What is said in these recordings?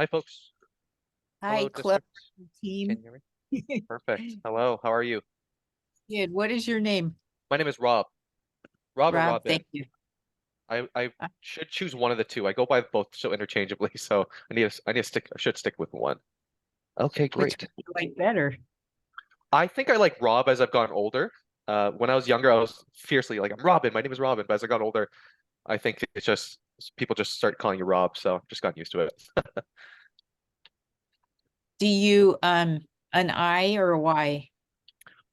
Hi, folks. Hi, Hello, Club District. Can team. you hear me? Perfect. Hello, how are you? Good. What is your name? My name is Rob. Rob or Rob, Robin. thank you. I Uh, should choose one of the two. I go by both so interchangeably, so I need to stick. I should stick with one. Okay, Which great. one do you like better? I think I like Rob as I've gotten older. When I was younger, I was fiercely like, I'm Robin. My name is Robin. But as I got older, I think it's just people just start calling you Rob, so I've just gotten used to it. Do you an I or a Y?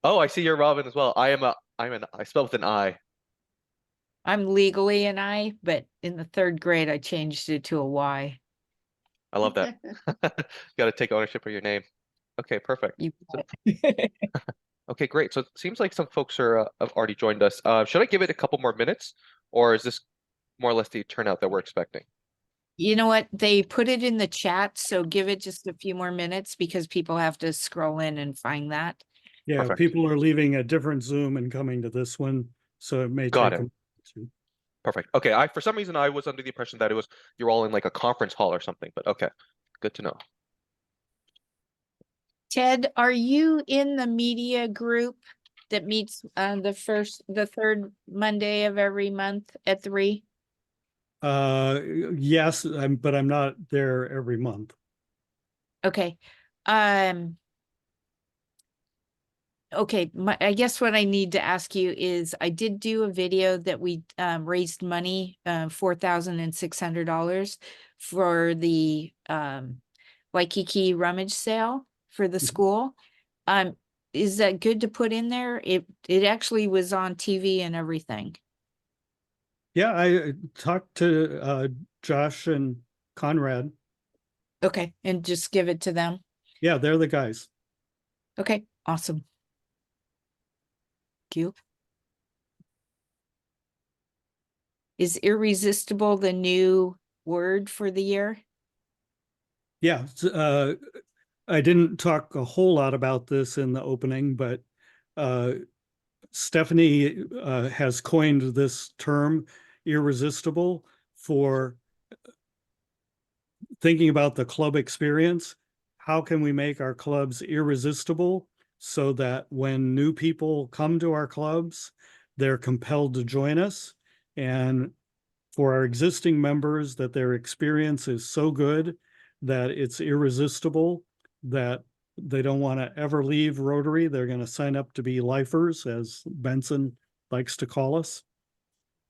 Oh, I see you're Robin as well. I spell with an I. I'm legally an I, but in the third grade I changed it to a Y. I love that. Got to take ownership of your name. Okay, perfect. You So, got it. okay, great. So it seems like some folks have already joined us. Should I give it a couple more minutes, or is this more or less the turnout that we're expecting? You know what? They put it in the chat, so give it just a few more minutes because people have to scroll in and find that. Yeah, Perfect. people are leaving a different Zoom and coming to this one, so it may Got take it. them to. Perfect. Okay. I for some reason I was under the impression that you're all in like a conference hall or something, but okay. Good to know. Ted, are you in the media group that meets the third Monday of every month at 3? Uh, yes, but I'm not there every month. Okay. Um, okay, I guess what I need to ask you is I did do a video that we raised money, $4,600 for the Waikiki rummage sale for the Mhm. school. Um, is that good to put in there? It actually was on TV and everything. Yeah, I talked to Josh and Conrad. Okay, and just give it to them. Yeah, they're the guys. Okay, awesome. Thank you. Is irresistible the new word for the year? Yeah, I didn't talk a whole lot about this in the opening, but uh, Stephanie has coined this term, irresistible, for thinking about the club experience. How can we make our clubs irresistible so that when new people come to our clubs, they're compelled to join us? And for our existing members, that their experience is so good that it's irresistible, that they don't want to ever leave Rotary. They're going to sign up to be lifers, as Benson likes to call us.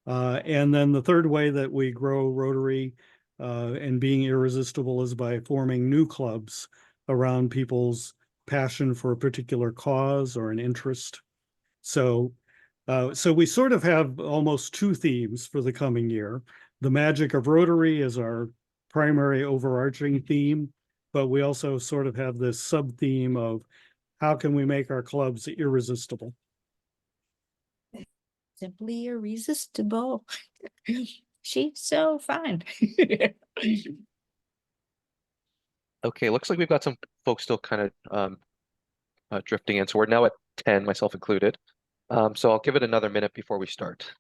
And then the third way that we grow Rotary and being irresistible is by forming new clubs around people's passion for a particular cause or an interest. So, so we sort of have almost two themes for the coming year. The magic of Rotary is our primary overarching theme, but we also sort of have this sub theme of how can we make our clubs irresistible? Simply irresistible. She's so fun. Okay, looks like we've got some folks still kind of drifting in. So we're now at 10, myself included. So I'll give it another minute before we start.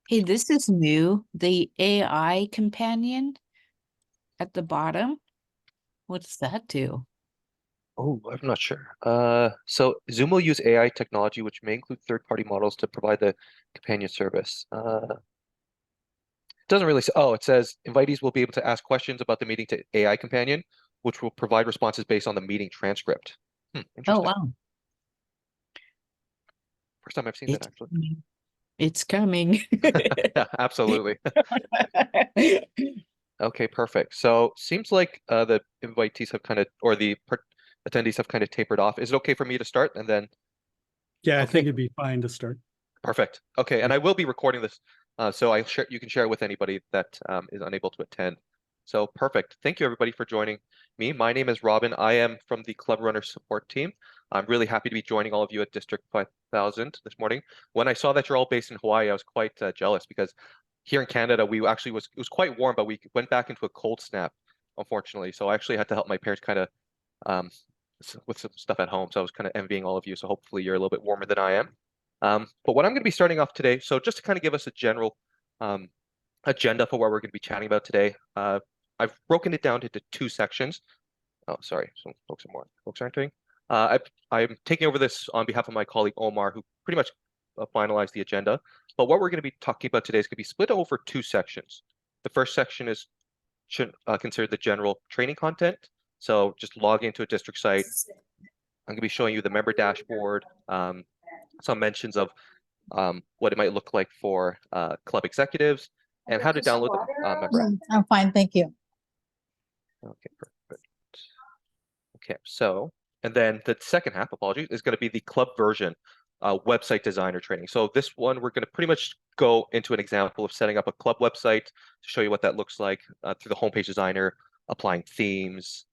Hey, this is new. The AI companion at the bottom. What does that do? Oh, I'm not sure. So Zoom will use AI technology, which may include third-party models to provide the companion service. It doesn't really say, oh, it says invitees will be able to ask questions about the meeting to AI companion, which will provide responses based on the meeting transcript. Oh, Interesting. wow. First time I've seen that It's actually. coming. It's coming. Yeah, absolutely. Okay, perfect. So seems like the invitees have kind of, or the attendees have kind of tapered off. Is it okay for me to start? And then, Yeah, I think okay, it'd be fine to start. perfect. Okay, and I will be recording this, so you can share it with anybody that is unable to attend. So perfect. Thank you everybody for joining me. My name is Robin. I am from the ClubRunner support team. I'm really happy to be joining all of you at District 5000 this morning. When I saw that you're all based in Hawaii, I was quite jealous because here in Canada, we actually it was quite warm, but we went back into a cold snap, unfortunately. So I actually had to help my parents kind of um, with some stuff at home. So I was kind of envying all of you. So hopefully you're a little bit warmer than I am. But what I'm going to be starting off today, so just to kind of give us a general agenda for what we're going to be chatting about today. I've broken it down into two sections. Oh, sorry, some folks aren't doing. I'm taking over this on behalf of my colleague Omar, who pretty much finalized the agenda. But what we're going to be talking about today is going to be split over two sections. The first section is considered the general training content. So just log into a district site. I'm going to be showing you the member dashboard, some mentions of what it might look like for club executives, and how to download the member app. I'm fine, thank you. Okay, perfect. Okay, so, and then the second half, apologies, is going to be the club version website designer training. So this one, we're going to pretty much go into an example of setting up a club website to show you what that looks like through the homepage designer, applying themes,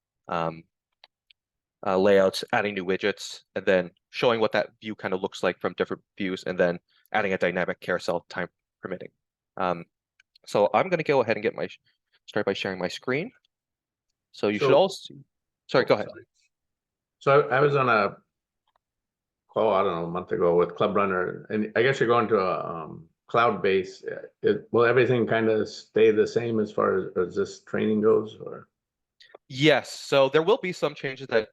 layouts, adding new widgets, and then showing what that view kind of looks like from different views, and then adding a dynamic carousel time permitting. So I'm going to go ahead and start by sharing my screen. So you should all see. Sorry, go ahead. So I was on a call, I don't know, a month ago with ClubRunner, and I guess you're going to a cloud-based. Will everything kind of stay the same as far as this training goes, or? Yes, so there will be some changes that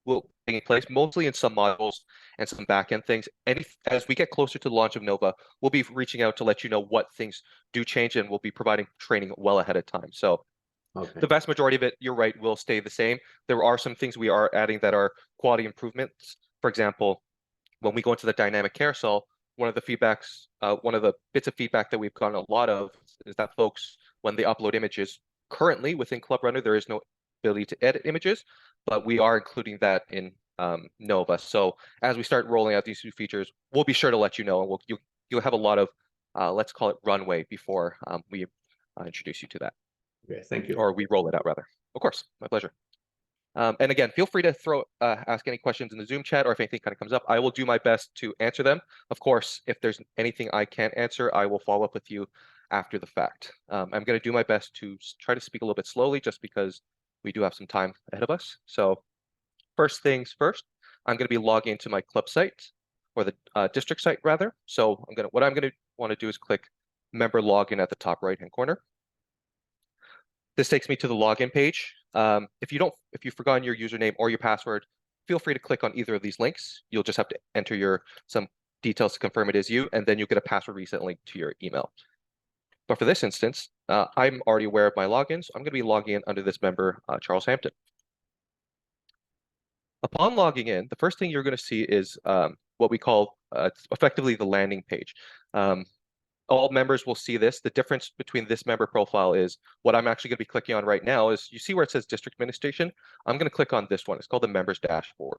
will take place, mostly in some modules and some backend things. And as we get closer to the launch of Nova, we'll be reaching out to let you know what things do change, and we'll be providing training well ahead of time. So Okay. the vast majority of it, you're right, will stay the same. There are some things we are adding that are quality improvements. For example, when we go into the dynamic carousel, one of the bits of feedback that we've gotten a lot of is that folks, when they upload images, currently within ClubRunner, there is no ability to edit images, but we are including that in Nova. So as we start rolling out these new features, we'll be sure to let you know, and you'll have a lot of, let's call it runway before we introduce you to that. Okay, thank you. Or we roll it out rather. Of course, my pleasure. And again, feel free to ask any questions in the Zoom chat, or if anything kind of comes up, I will do my best to answer them. Of course, if there's anything I can't answer, I will follow up with you after the fact. I'm going to do my best to try to speak a little bit slowly, just because we do have some time ahead of us. So first things first, I'm going to be logging into my club site, or the district site rather. So what I'm going to want to do is click member login at the top right-hand corner. This takes me to the login page. If you've forgotten your username or your password, feel free to click on either of these links. You'll just have to enter some details to confirm it is you, and then you'll get a password reset link to your email. But for this instance, I'm already aware of my login, so I'm going to be logging in under this member, Charles Hampton. Upon logging in, the first thing you're going to see is what we call effectively the landing page. All members will see this. The difference between this member profile is what I'm actually going to be clicking on right now is, you see where it says district administration? I'm going to click on this one. It's called the members dashboard.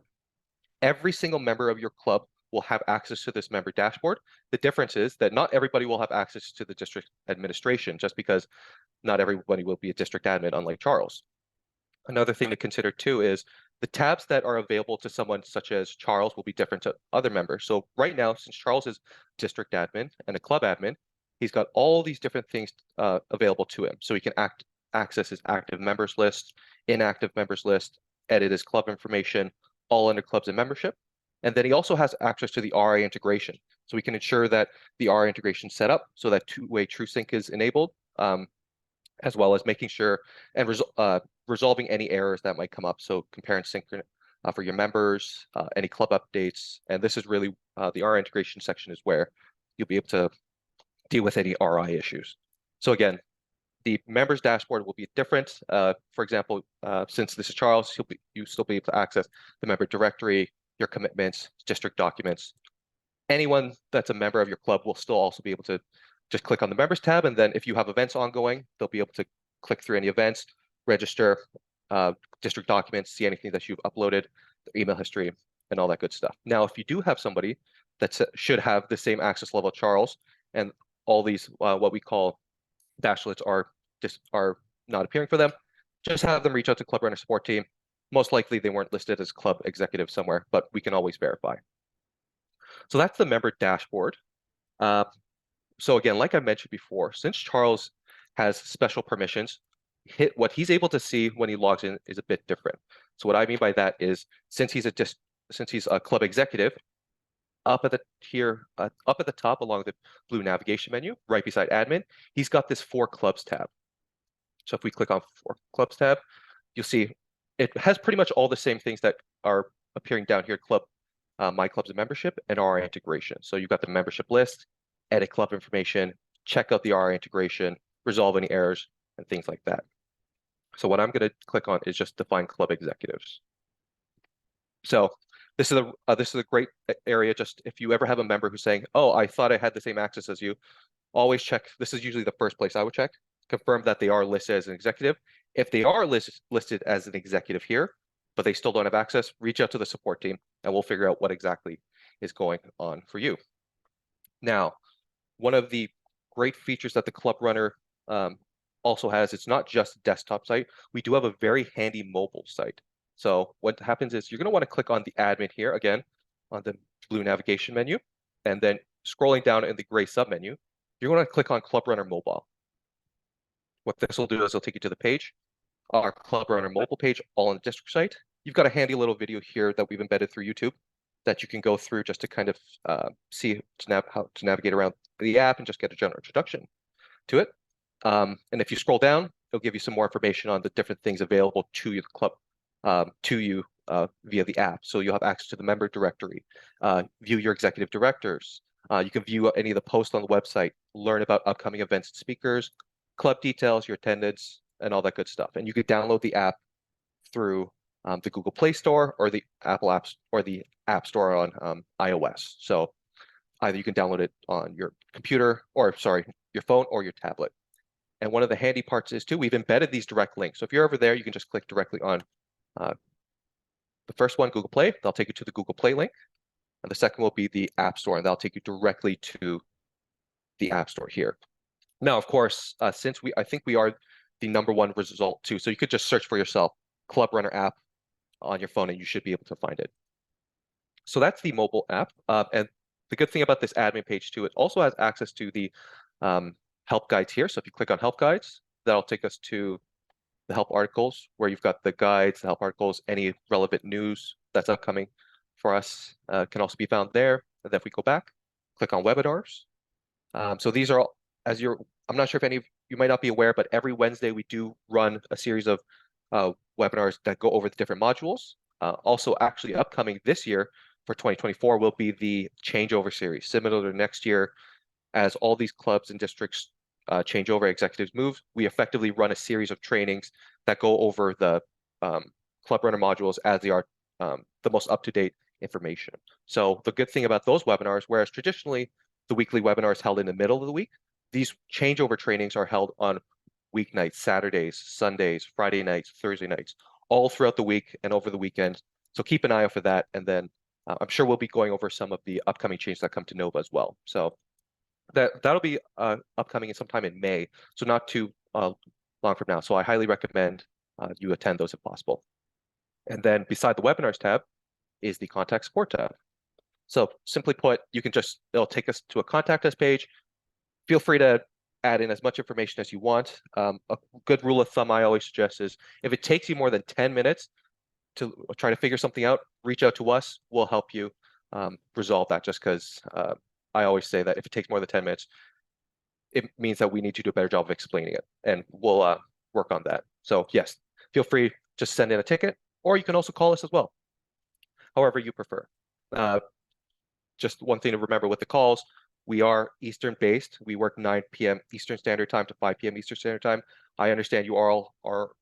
Every single member of your club will have access to this member dashboard. The difference is that not everybody will have access to the district administration, just because not everybody will be a district admin, unlike Charles. Another thing to consider too is the tabs that are available to someone such as Charles will be different to other members. So right now, since Charles is district admin and a club admin, he's got all these different things available to him. So he can access his active members list, inactive members list, edit his club information, all under clubs and membership. And then he also has access to the RA integration. So we can ensure that the RA integration is set up so that two-way TrueSync is enabled, as well as making sure and resolving any errors that might come up. So compare and sync for your members, any club updates. And this is really the RA integration section is where you'll be able to deal with any RI issues. So again, the members dashboard will be different. For example, since this is Charles, you'll still be able to access the member directory, your commitments, district documents. Anyone that's a member of your club will still also be able to just click on the members tab, and then if you have events ongoing, they'll be able to click through any events, register, district documents, see anything that you've uploaded, their email history, and all that good stuff. Now, if you do have somebody that should have the same access level as Charles, and all these what we call dashlets are not appearing for them, just have them reach out to ClubRunner support team. Most likely they weren't listed as club executive somewhere, but we can always verify. So that's the member dashboard. So again, like I mentioned before, since Charles has special permissions, what he's able to see when he logs in is a bit different. So what I mean by that is, since he's a club executive, up at the top along the blue navigation menu, right beside admin, he's got this For Clubs tab. So if we click on for clubs tab, you'll see it has pretty much all the same things that are appearing down here, my clubs and membership and RI integration. So you've got the membership list, edit club information, check out the RI integration, resolve any errors and things like that. So what I'm going to click on is just define club executives. So this is a great area. Just if you ever have a member who's saying, "Oh, I thought I had the same access as you," always check. This is usually the first place I would check. Confirm that they are listed as an executive. If they are listed as an executive here, but they still don't have access, reach out to the support team and we'll figure out what exactly is going on for you. Now, one of the great features that the ClubRunner also has, it's not just a desktop site. We do have a very handy mobile site. So what happens is you're going to want to click on the admin here again on the blue navigation menu, and then scrolling down in the gray submenu, you're going to click on ClubRunner Mobile. What this will do is it'll take you to the page, our ClubRunner mobile page, all on the district site. You've got a handy little video here that we've embedded through YouTube that you can go through just to kind of see how to navigate around the app and just get a general introduction to it. And if you scroll down, it'll give you some more information on the different things available to you, via the app. So you'll have access to the member directory, view your executive directors. You can view any of the posts on the website, learn about upcoming events and speakers, club details, your attendance, and all that good stuff. And you could download the app through the Google Play Store or the Apple Apps or the App Store on iOS. So either you can download it on your computer or, sorry, your phone or your tablet. And one of the handy parts is too, we've embedded these direct links. So if you're over there, you can just click directly on the first one, Google Play. That'll take you to the Google Play link. And the second will be the App Store, and that'll take you directly to the App Store here. Now, of course, since I think we are the #1 result too, so you could just search for yourself, ClubRunner app on your phone, and you should be able to find it. So that's the mobile app. And the good thing about this admin page too, it also has access to the help guides here. So if you click on help guides, that'll take us to the help articles where you've got the guides, the help articles, any relevant news that's upcoming for us can also be found there. And then if we go back, click on webinars. So these are, I'm not sure if any of you might not be aware, but every Wednesday we do run a series of webinars that go over the different modules. Also, actually upcoming this year for 2024 will be the changeover series, similar to next year. As all these clubs and districts change over, executives move, we effectively run a series of trainings that go over the ClubRunner modules as they are the most up-to-date information. So the good thing about those webinars, whereas traditionally the weekly webinar is held in the middle of the week, these changeover trainings are held on weeknights, Saturdays, Sundays, Friday nights, Thursday nights, all throughout the week and over the weekend. So keep an eye out for that. And then I'm sure we'll be going over some of the upcoming changes that come to Nova as well. So that'll be upcoming sometime in May. So not too long from now. So I highly recommend you attend those if possible. And then beside the webinars tab is the contact support tab. So simply put, it'll take us to a contact us page. Feel free to add in as much information as you want. A good rule of thumb I always suggest is if it takes you more than 10 minutes to try to figure something out, reach out to us. We'll help you resolve that, just because I always say that if it takes more than 10 minutes, it means that we need to do a better job of explaining it, and we'll work on that. So yes, feel free, just send in a ticket, or you can also call us as well, however you prefer. Just one thing to remember with the calls, we are Eastern based. We work 9 p.m. Eastern Standard Time to 5 p.m. Eastern Standard Time. I understand you are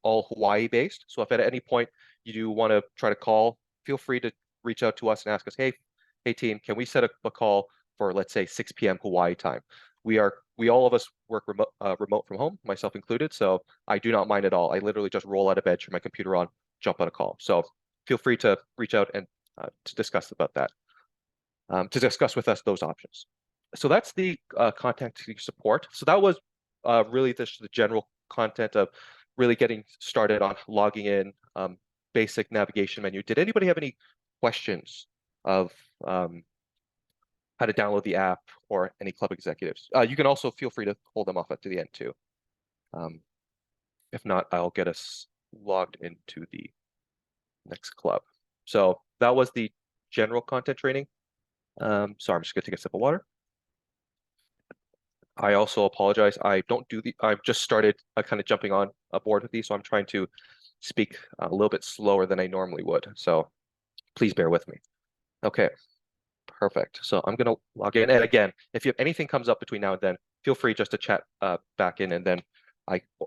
all Hawaii based. So if at any point you do want to try to call, feel free to reach out to us and ask us, hey team, can we set up a call for, let's say, 6 p.m. Hawaii time? We all of us work remote from home, myself included. So I do not mind at all. I literally just roll out of bed, turn my computer on, jump on a call. So feel free to reach out and to discuss about that. To discuss with us those options. So that's the contact support. So that was really the general content of really getting started on logging in, basic navigation menu. Did anybody have any questions of how to download the app or any club executives? You can also feel free to hold them off up to the end too. If not, I'll get us logged into the next club. So that was the general content training. Sorry, I'm just gonna take a sip of water. I also apologize. I've just started kind of jumping on board with these, so I'm trying to speak a little bit slower than I normally would. So please bear with me. Okay, perfect. So I'm gonna log in. And again, if you have anything comes up between now and then, feel free just to chat back in and then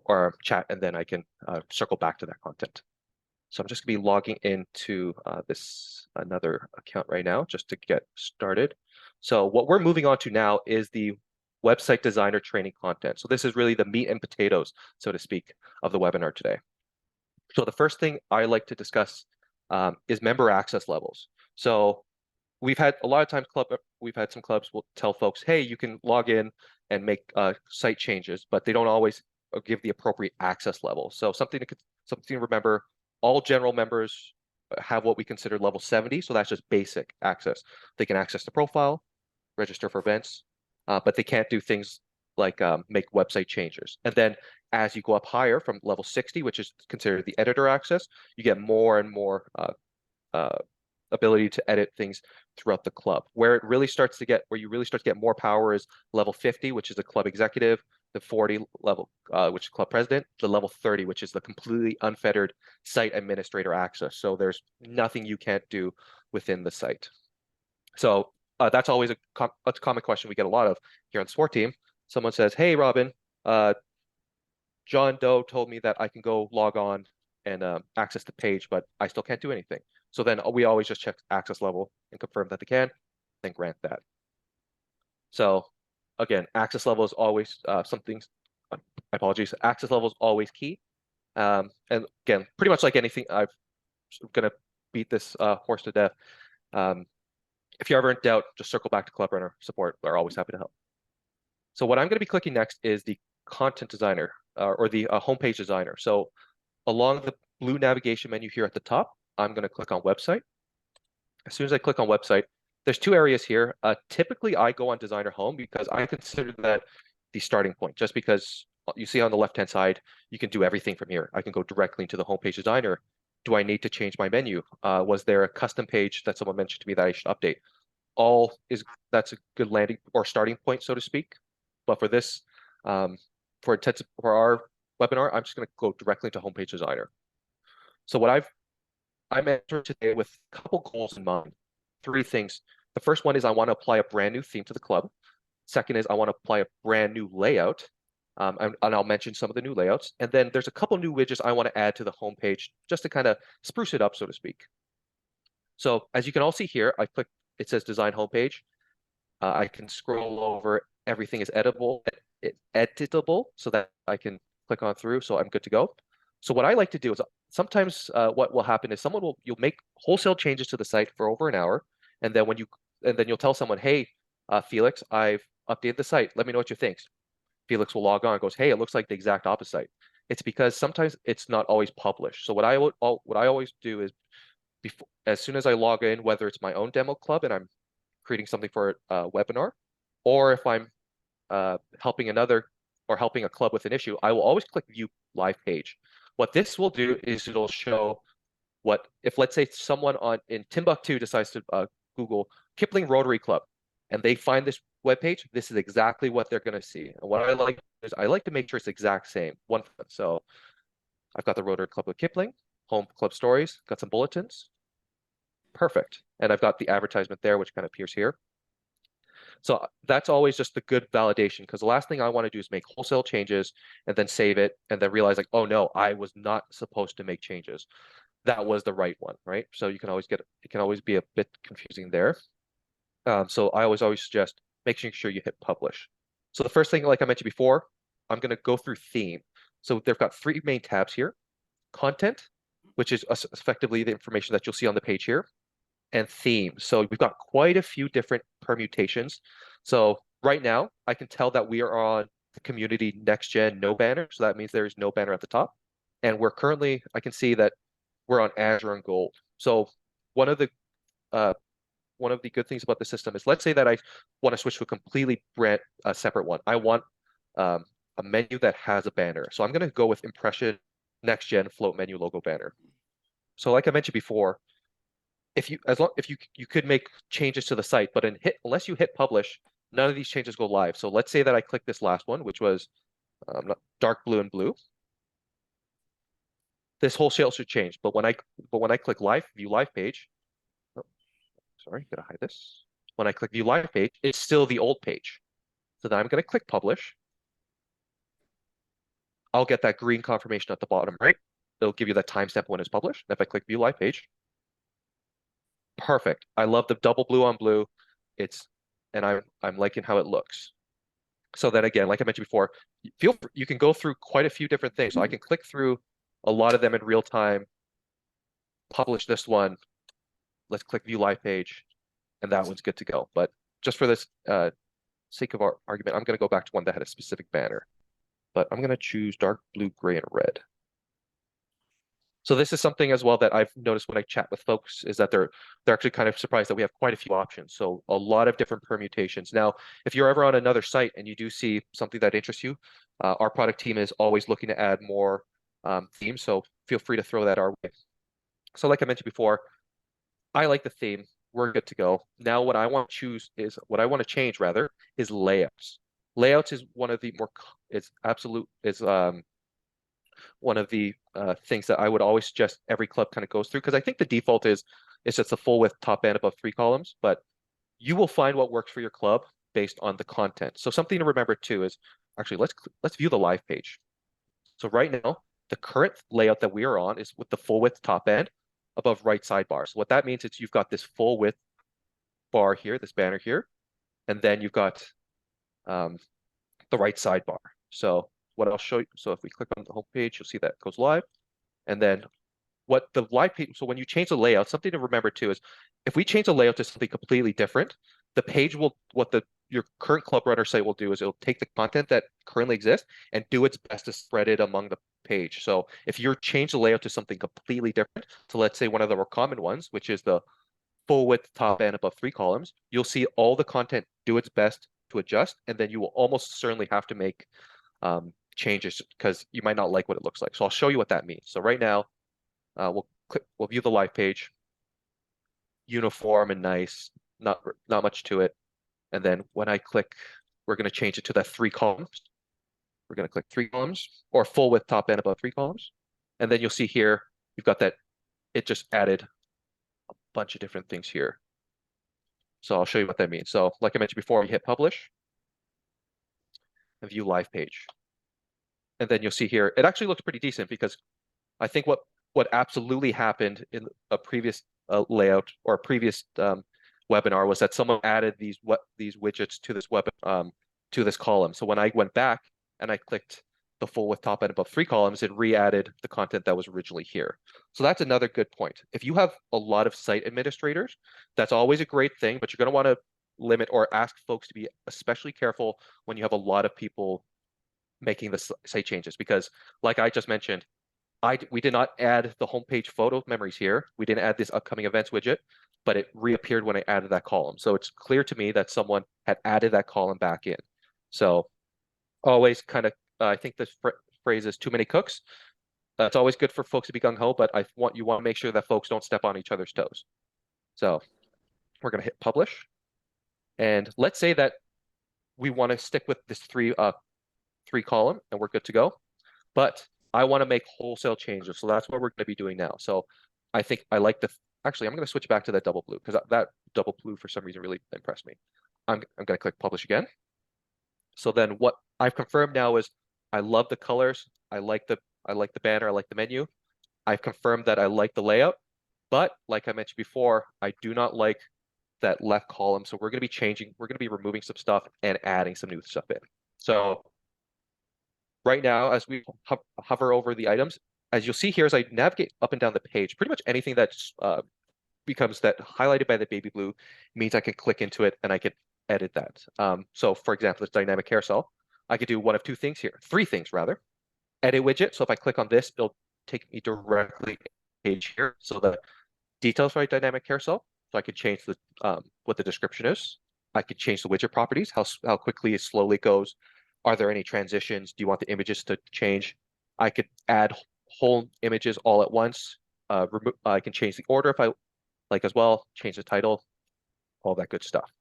or chat and then I can circle back to that content. So I'm just gonna be logging into this another account right now just to get started. So what we're moving on to now is the website designer training content. So this is really the meat and potatoes, so to speak, of the webinar today. So the first thing I like to discuss is member access levels. So we've had a lot of times we've had some clubs will tell folks, hey, you can log in and make site changes, but they don't always give the appropriate access level. So something to remember, all general members have what we consider level 70. So that's just basic access. They can access the profile, register for events, but they can't do things like make website changes. And then as you go up higher from level 60, which is considered the editor access, you get more and more ability to edit things throughout the club. Where you really start to get more power is level 50, which is the club executive, the 40 level, which is club president, the level 30, which is the completely unfettered site administrator access. So there's nothing you can't do within the site. So that's always a common question we get a lot of here on Sport Team. Someone says, hey, Robin, John Doe told me that I can go log on and access the page, but I still can't do anything. So then we always just check access level and confirm that they can, then grant that. So again, access level is always something, apologies, access level is always key. And again, pretty much like anything, I'm gonna beat this horse to death. If you're ever in doubt, just circle back to ClubRunner support. They're always happy to help. So what I'm gonna be clicking next is the content designer or the homepage designer. So along the blue navigation menu here at the top, I'm going to click on website. As soon as I click on website, there's two areas here. Typically, I go on designer home because I consider that the starting point, just because you see on the left-hand side, you can do everything from here. I can go directly into the homepage designer. Do I need to change my menu? Was there a custom page that someone mentioned to me that I should update? That's a good landing or starting point, so to speak. But for this, for our webinar, I'm just going to go directly to homepage designer. So what I'm entering today with a couple goals in mind. Three things. The first one is I want to apply a brand new theme to the club. Second is I want to apply a brand new layout. And I'll mention some of the new layouts. And then there's a couple new widgets I want to add to the homepage just to kind of spruce it up, so to speak. So as you can all see here, it says design homepage. I can scroll over. Everything is editable, so that I can click on through. So I'm good to go. So what I like to do is sometimes what will happen is you'll make wholesale changes to the site for over an hour, and then you'll tell someone, hey, Felix, I've updated the site. Let me know what you think. Felix will log on and goes, hey, it looks like the exact opposite. It's because sometimes it's not always published. So what I always do is as soon as I log in, whether it's my own demo club and I'm creating something for a webinar, or if I'm helping a club with an issue, I will always click view live page. What this will do is it'll show if let's say someone in Timbuktu decides to Google Kipling Rotary Club and they find this webpage, this is exactly what they're going to see. And what I like is I like to make sure it's exact same. So I've got the Rotary Club of Kipling, home club stories, got some bulletins. Perfect. And I've got the advertisement there, which kind of appears here. So that's always just the good validation, because the last thing I want to do is make wholesale changes and then save it and then realize like, oh no, I was not supposed to make changes. That was the right one, right? So it can always be a bit confusing there. So I always suggest making sure you hit publish. So the first thing, like I mentioned before, I'm going to go through theme. So they've got three main tabs here: content, which is effectively the information that you'll see on the page here, and theme. So we've got quite a few different permutations. So right now, I can tell that we are on the community next gen no banner. So that means there is no banner at the top. And I can see that we're on Azure and Gold. So one of the good things about the system is, let's say that I want to switch to a completely separate one. I want a menu that has a banner. So I'm going to go with Impression Next Gen Float Menu Logo Banner. So like I mentioned before, if you could make changes to the site, but unless you hit publish, none of these changes go live. So let's say that I click this last one, which was dark blue and blue. This wholesale should change, but when I click view live page, oh, sorry, gotta hide this. When I click view live page, it's still the old page. So then I'm gonna click publish. I'll get that green confirmation at the bottom right. It'll give you that timestamp when it's published. And if I click view live page, perfect. I love the double blue on blue. And I'm liking how it looks. So then again, like I mentioned before, you can go through quite a few different things. So I can click through a lot of them in real time, publish this one. Let's click view live page, and that one's good to go. But just for this sake of our argument, I'm going to go back to one that had a specific banner. But I'm going to choose dark blue, gray, and red. So this is something as well that I've noticed when I chat with folks is that they're actually kind of surprised that we have quite a few options. So a lot of different permutations. Now, if you're ever on another site and you do see something that interests you, our product team is always looking to add more themes. So feel free to throw that our way. So like I mentioned before, I like the theme. We're good to go. Now what I want to change rather is layouts. Layouts is one of the one of the things that I would always suggest every club kind of goes through, because I think the default is it's just a full width top band above 3 columns, but you will find what works for your club based on the content. So something to remember too is actually let's view the live page. So right now, the current layout that we are on is with the full width top band above right sidebar. So what that means is you've got this full width bar here, this banner here, and then you've got the right sidebar. So what I'll show you, so if we click on the home page, you'll see that goes live. And then what the live page, so when you change the layout, something to remember too is if we change the layout to something completely different, the page will, your current ClubRunner site will do is it'll take the content that currently exists and do its best to spread it among the page. So if you change the layout to something completely different, so let's say one of the more common ones, which is the full width top and above 3 columns, you'll see all the content do its best to adjust, and then you will almost certainly have to make changes because you might not like what it looks like. So I'll show you what that means. So right now, we'll view the live page. Uniform and nice, not much to it. And then when I click, we're going to change it to that 3 columns. We're going to click 3 columns or full width top and above 3 columns. And then you'll see here, you've got that, it just added a bunch of different things here. So I'll show you what that means. So like I mentioned before, we hit publish and view live page. And then you'll see here, it actually looks pretty decent because I think what absolutely happened in a previous layout or a previous webinar was that someone added these widgets to this to this column. So when I went back and I clicked the full width top and above 3 columns, it re-added the content that was originally here. So that's another good point. If you have a lot of site administrators, that's always a great thing, but you're going to want to limit or ask folks to be especially careful when you have a lot of people making the site changes, because like I just mentioned, we did not add the homepage photo memories here. We didn't add this upcoming events widget, but it reappeared when I added that column. So it's clear to me that someone had added that column back in. So always kind of, I think this phrase is too many cooks. It's always good for folks to be gung-ho, but you want to make sure that folks don't step on each other's toes. So we're going to hit publish. And let's say that we want to stick with this 3 column and we're good to go. But I want to make wholesale changes. So that's what we're going to be doing now. So I think I like actually, I'm going to switch back to that double blue because that double blue for some reason really impressed me. I'm going to click publish again. So then what I've confirmed now is I love the colors. I like the banner. I like the menu. I've confirmed that I like the layout, but like I mentioned before, I do not like that left column. So we're going to be removing some stuff and adding some new stuff in. So right now, as we hover over the items, as you'll see here, as I navigate up and down the page, pretty much anything that's becomes that highlighted by the baby blue means I can click into it and I can edit that. So for example, this dynamic carousel, I could do one of 2 things here, 3 things rather. Edit widget. So if I click on this, it'll take me directly to the page here. So the details for a dynamic carousel. So I could change the what the description is. I could change the widget properties, how quickly, slowly it goes. Are there any transitions? Do you want the images to change? I could add whole images all at once. I can change the order if I like as well, change the title, all that good stuff.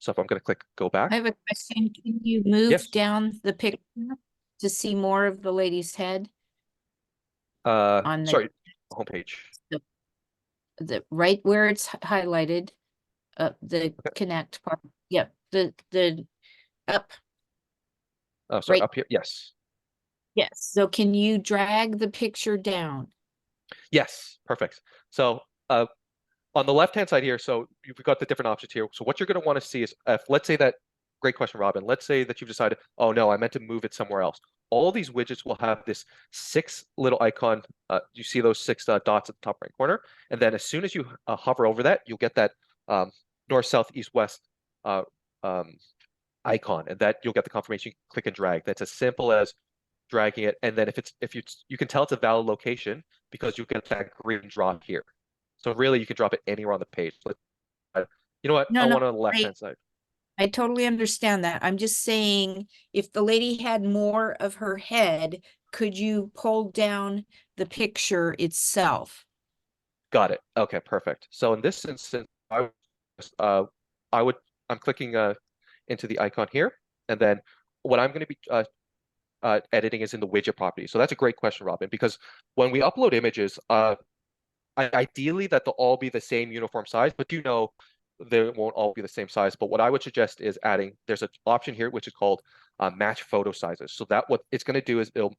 So if I'm going to click go back, I have a question. Can you move Yes. down the picture to see more of the lady's head on the, sorry, homepage. the right where it's highlighted? The connect part. Yep, the up. Oh, sorry, Right. up here. Yes. Yes. So can you drag the picture down? Yes, perfect. So on the left-hand side here, so you've got the different options here. So what you're going to want to see is, if let's say that, great question, Robin. Let's say that you've decided, oh no, I meant to move it somewhere else. All these widgets will have this 6 little icon. You see those 6 dots at the top right corner, and then as soon as you hover over that, you'll get that north, south, east, west icon, and that you'll get the confirmation. You click and drag. That's as simple as dragging it, and then if you can tell it's a valid location because you get that green drop here. So really, you can drop it anywhere on the page. You know what? No, I no, want it on the left-hand side. I totally understand that. I'm just saying, if the lady had more of her head, could you pull down the picture itself? Got it. Okay, perfect. So in this instance, I'm clicking into the icon here, and then what I'm going to be editing is in the widget property. So that's a great question, Robin, because when we upload images, ideally that they'll all be the same uniform size, but you know they won't all be the same size. But what I would suggest is adding, there's an option here which is called match photo sizes. So that what it's going to do is it'll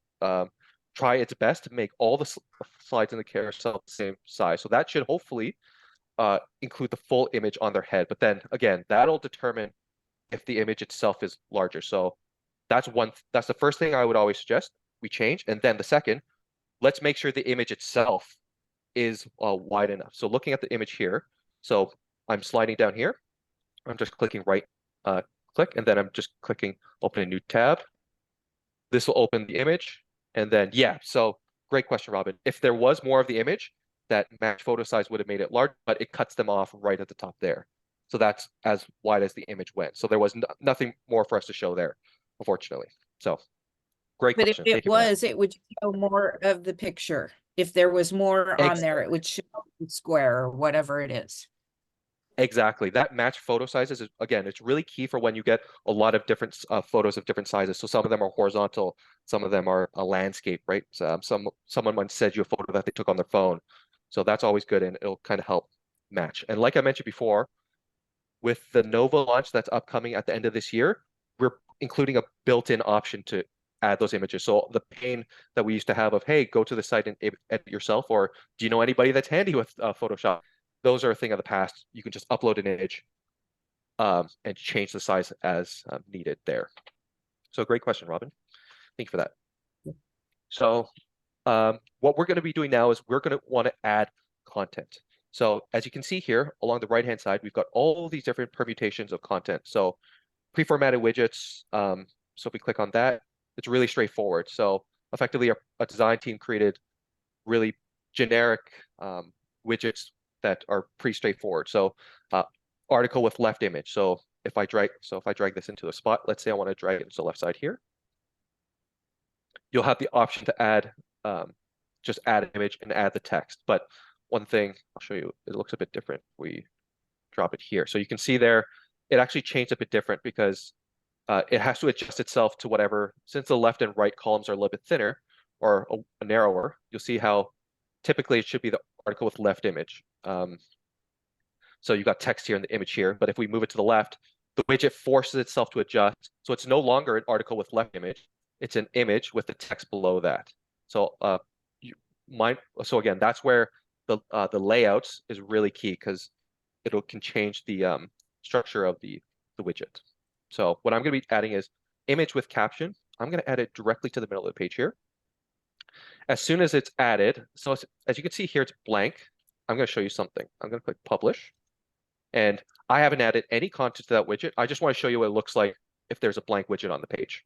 try its best to make all the slides in the carousel the same size. So that should hopefully include the full image on their head. But then again, that'll determine if the image itself is larger. So that's the first thing I would always suggest we change. And then the second, let's make sure the image itself is wide enough. So looking at the image here, so I'm sliding down here. I'm just clicking right click, and then I'm just clicking open a new tab. This will open the image, and then yeah. So great question, Robin. If there was more of the image, that match photo size would have made it large, but it cuts them off right at the top there. So that's as wide as the image went. So there was nothing more for us to show there, unfortunately. So great But if question. it Thank you for that. was, it would show more of the picture. If there was more on Ex- there, it would show the square or whatever it is. Exactly. That match photo sizes is, again, it's really key for when you get a lot of different photos of different sizes. So some of them are horizontal, some of them are a landscape, right? So, someone once sent you a photo that they took on their phone. So that's always good, and it'll kind of help match. And like I mentioned before, with the Nova launch that's upcoming at the end of this year, we're including a built-in option to add those images. So the pain that we used to have of, hey, go to the site and edit yourself, or do you know anybody that's handy with Photoshop? Those are a thing of the past. You can just upload an image and change the size as needed there. So great question, Robin. Thank you for that. So what we're going to be doing now is we're going to want to add content. So as you can see here, along the right-hand side, we've got all these different permutations of content. So pre-formatted widgets. So if we click on that, it's really straightforward. So effectively, a design team created really generic widgets that are pretty straightforward. So article with left image. So if I drag this into a spot, let's say I want to drag it to the left side here, you'll have the option to add just add an image and add the text. But one thing I'll show you, it looks a bit different. We drop it here. So you can see there, it actually changed a bit different because it has to adjust itself to whatever, since the left and right columns are a little bit thinner or narrower, you'll see how typically it should be the article with left image. So you've got text here and the image here, but if we move it to the left, the widget forces itself to adjust. So it's no longer an article with left image, it's an image with the text below that. So so again, that's where the layouts is really key, because it can change the structure of the widget. So what I'm going to be adding is image with caption. I'm going to add it directly to the middle of the page here. As soon as it's added, so as you can see here, it's blank. I'm going to show you something. I'm going to click publish. And I haven't added any content to that widget. I just want to show you what it looks like if there's a blank widget on the page.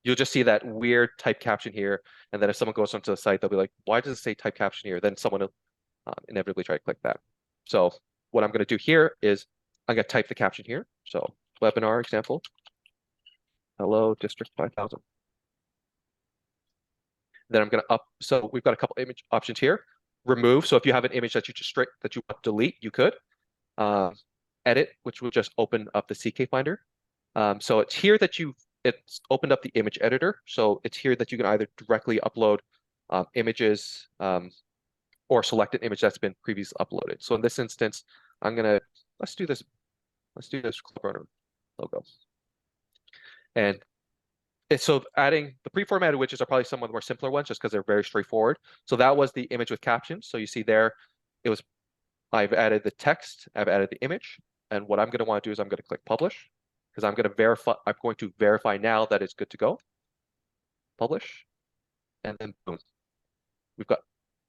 You'll just see that weird type caption here. And then if someone goes onto the site, they'll be like, why does it say type caption here? Then someone will inevitably try to click that. So what I'm going to do here is I'm going to type the caption here. So webinar example, hello district 5000. Then I'm going to so we've got a couple image options here. Remove. So if you have an image that you want to delete, you could. edit, which will just open up the CK Finder. So it's here that it's opened up the image editor. So it's here that you can either directly upload images or select an image that's been previously uploaded. So in this instance, let's do this ClubRunner logo. And so adding the pre-formatted widgets are probably some of the more simpler ones just because they're very straightforward. So that was the image with captions. So you see there, I've added the text, I've added the image. And what I'm going to want to do is I'm going to click publish because I'm going to verify now that it's good to go. Publish. And then boom, we've got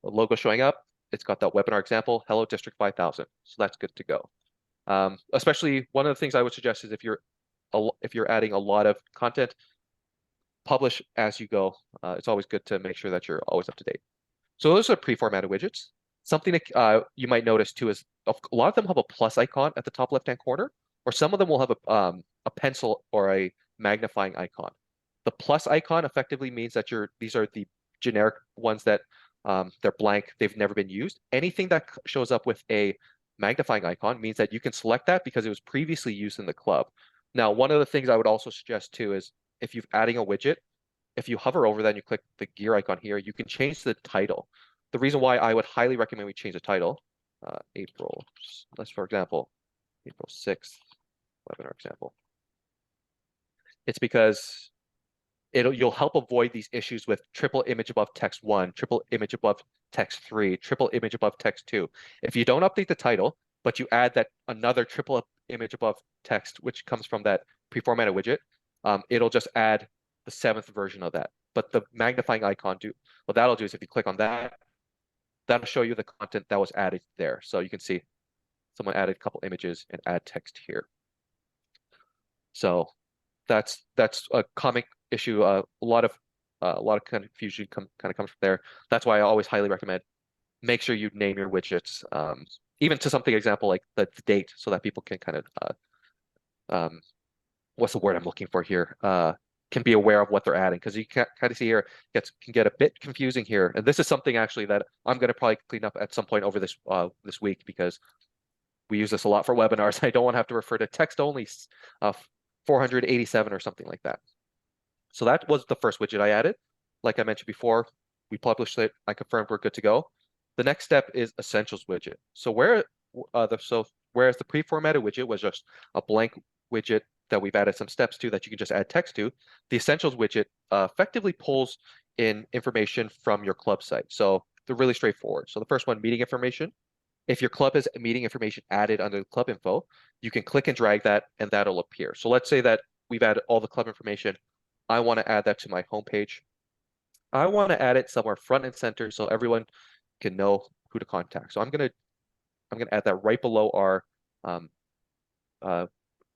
a logo showing up. It's got that webinar example, Hello District 5000. So that's good to go. Especially one of the things I would suggest is if you're adding a lot of content, publish as you go. It's always good to make sure that you're always up to date. So those are pre-formatted widgets. Something that you might notice too is a lot of them have a plus icon at the top left-hand corner, or some of them will have a pencil or a magnifying icon. The plus icon effectively means that these are the generic ones that they're blank, they've never been used. Anything that shows up with a magnifying icon means that you can select that because it was previously used in the club. Now, one of the things I would also suggest too is if you're adding a widget, if you hover over that and you click the gear icon here, you can change the title. The reason why I would highly recommend we change the title, for example, April 6th webinar example. It's because you'll help avoid these issues with triple image above text 1, triple image above text 3, triple image above text 2. If you don't update the title, but you add that another triple image above text, which comes from that pre-formatted widget, it'll just add the 7th version of that. But the magnifying icon, what that'll do is if you click on that, that'll show you the content that was added there. So you can see someone added a couple images and add text here. So that's a common issue. A lot of confusion kind of comes from there. That's why I always highly recommend make sure you name your widgets, even to something example like the date, so that people can kind of what's the word I'm looking for here? Can be aware of what they're adding, because you can kind of see here can get a bit confusing here. And this is something actually that I'm going to probably clean up at some point over this week, because we use this a lot for webinars. I don't want to have to refer to text only 487 or something like that. So that was the first widget I added. Like I mentioned before, we published it. I confirmed we're good to go. The next step is Essentials widget. So whereas the pre-formatted widget was just a blank widget that we've added some steps to that you can just add text to, the Essentials widget effectively pulls in information from your club site. So they're really straightforward. So the first one, meeting information. If your club has meeting information added under the club info, you can click and drag that and that'll appear. So let's say that we've added all the club information. I want to add that to my homepage. I want to add it somewhere front and center so everyone can know who to contact. So I'm gonna add that right below our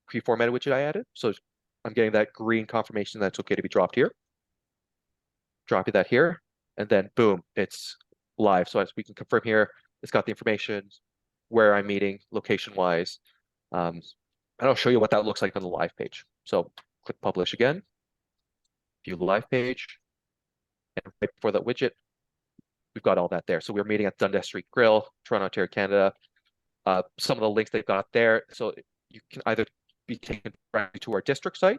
pre-formatted widget I added. So I'm getting that green confirmation that's okay to be dropped here. Dropping that here, and then boom, it's live. So as we can confirm here, it's got the information, where I'm meeting, location-wise. And I'll show you what that looks like on the live page. So click publish again, view the live page, and right before that widget, we've got all that there. So we're meeting at Dundas Street Grill, Toronto, Ontario, Canada. Some of the links they've got there. So you can either be taken directly to our district site,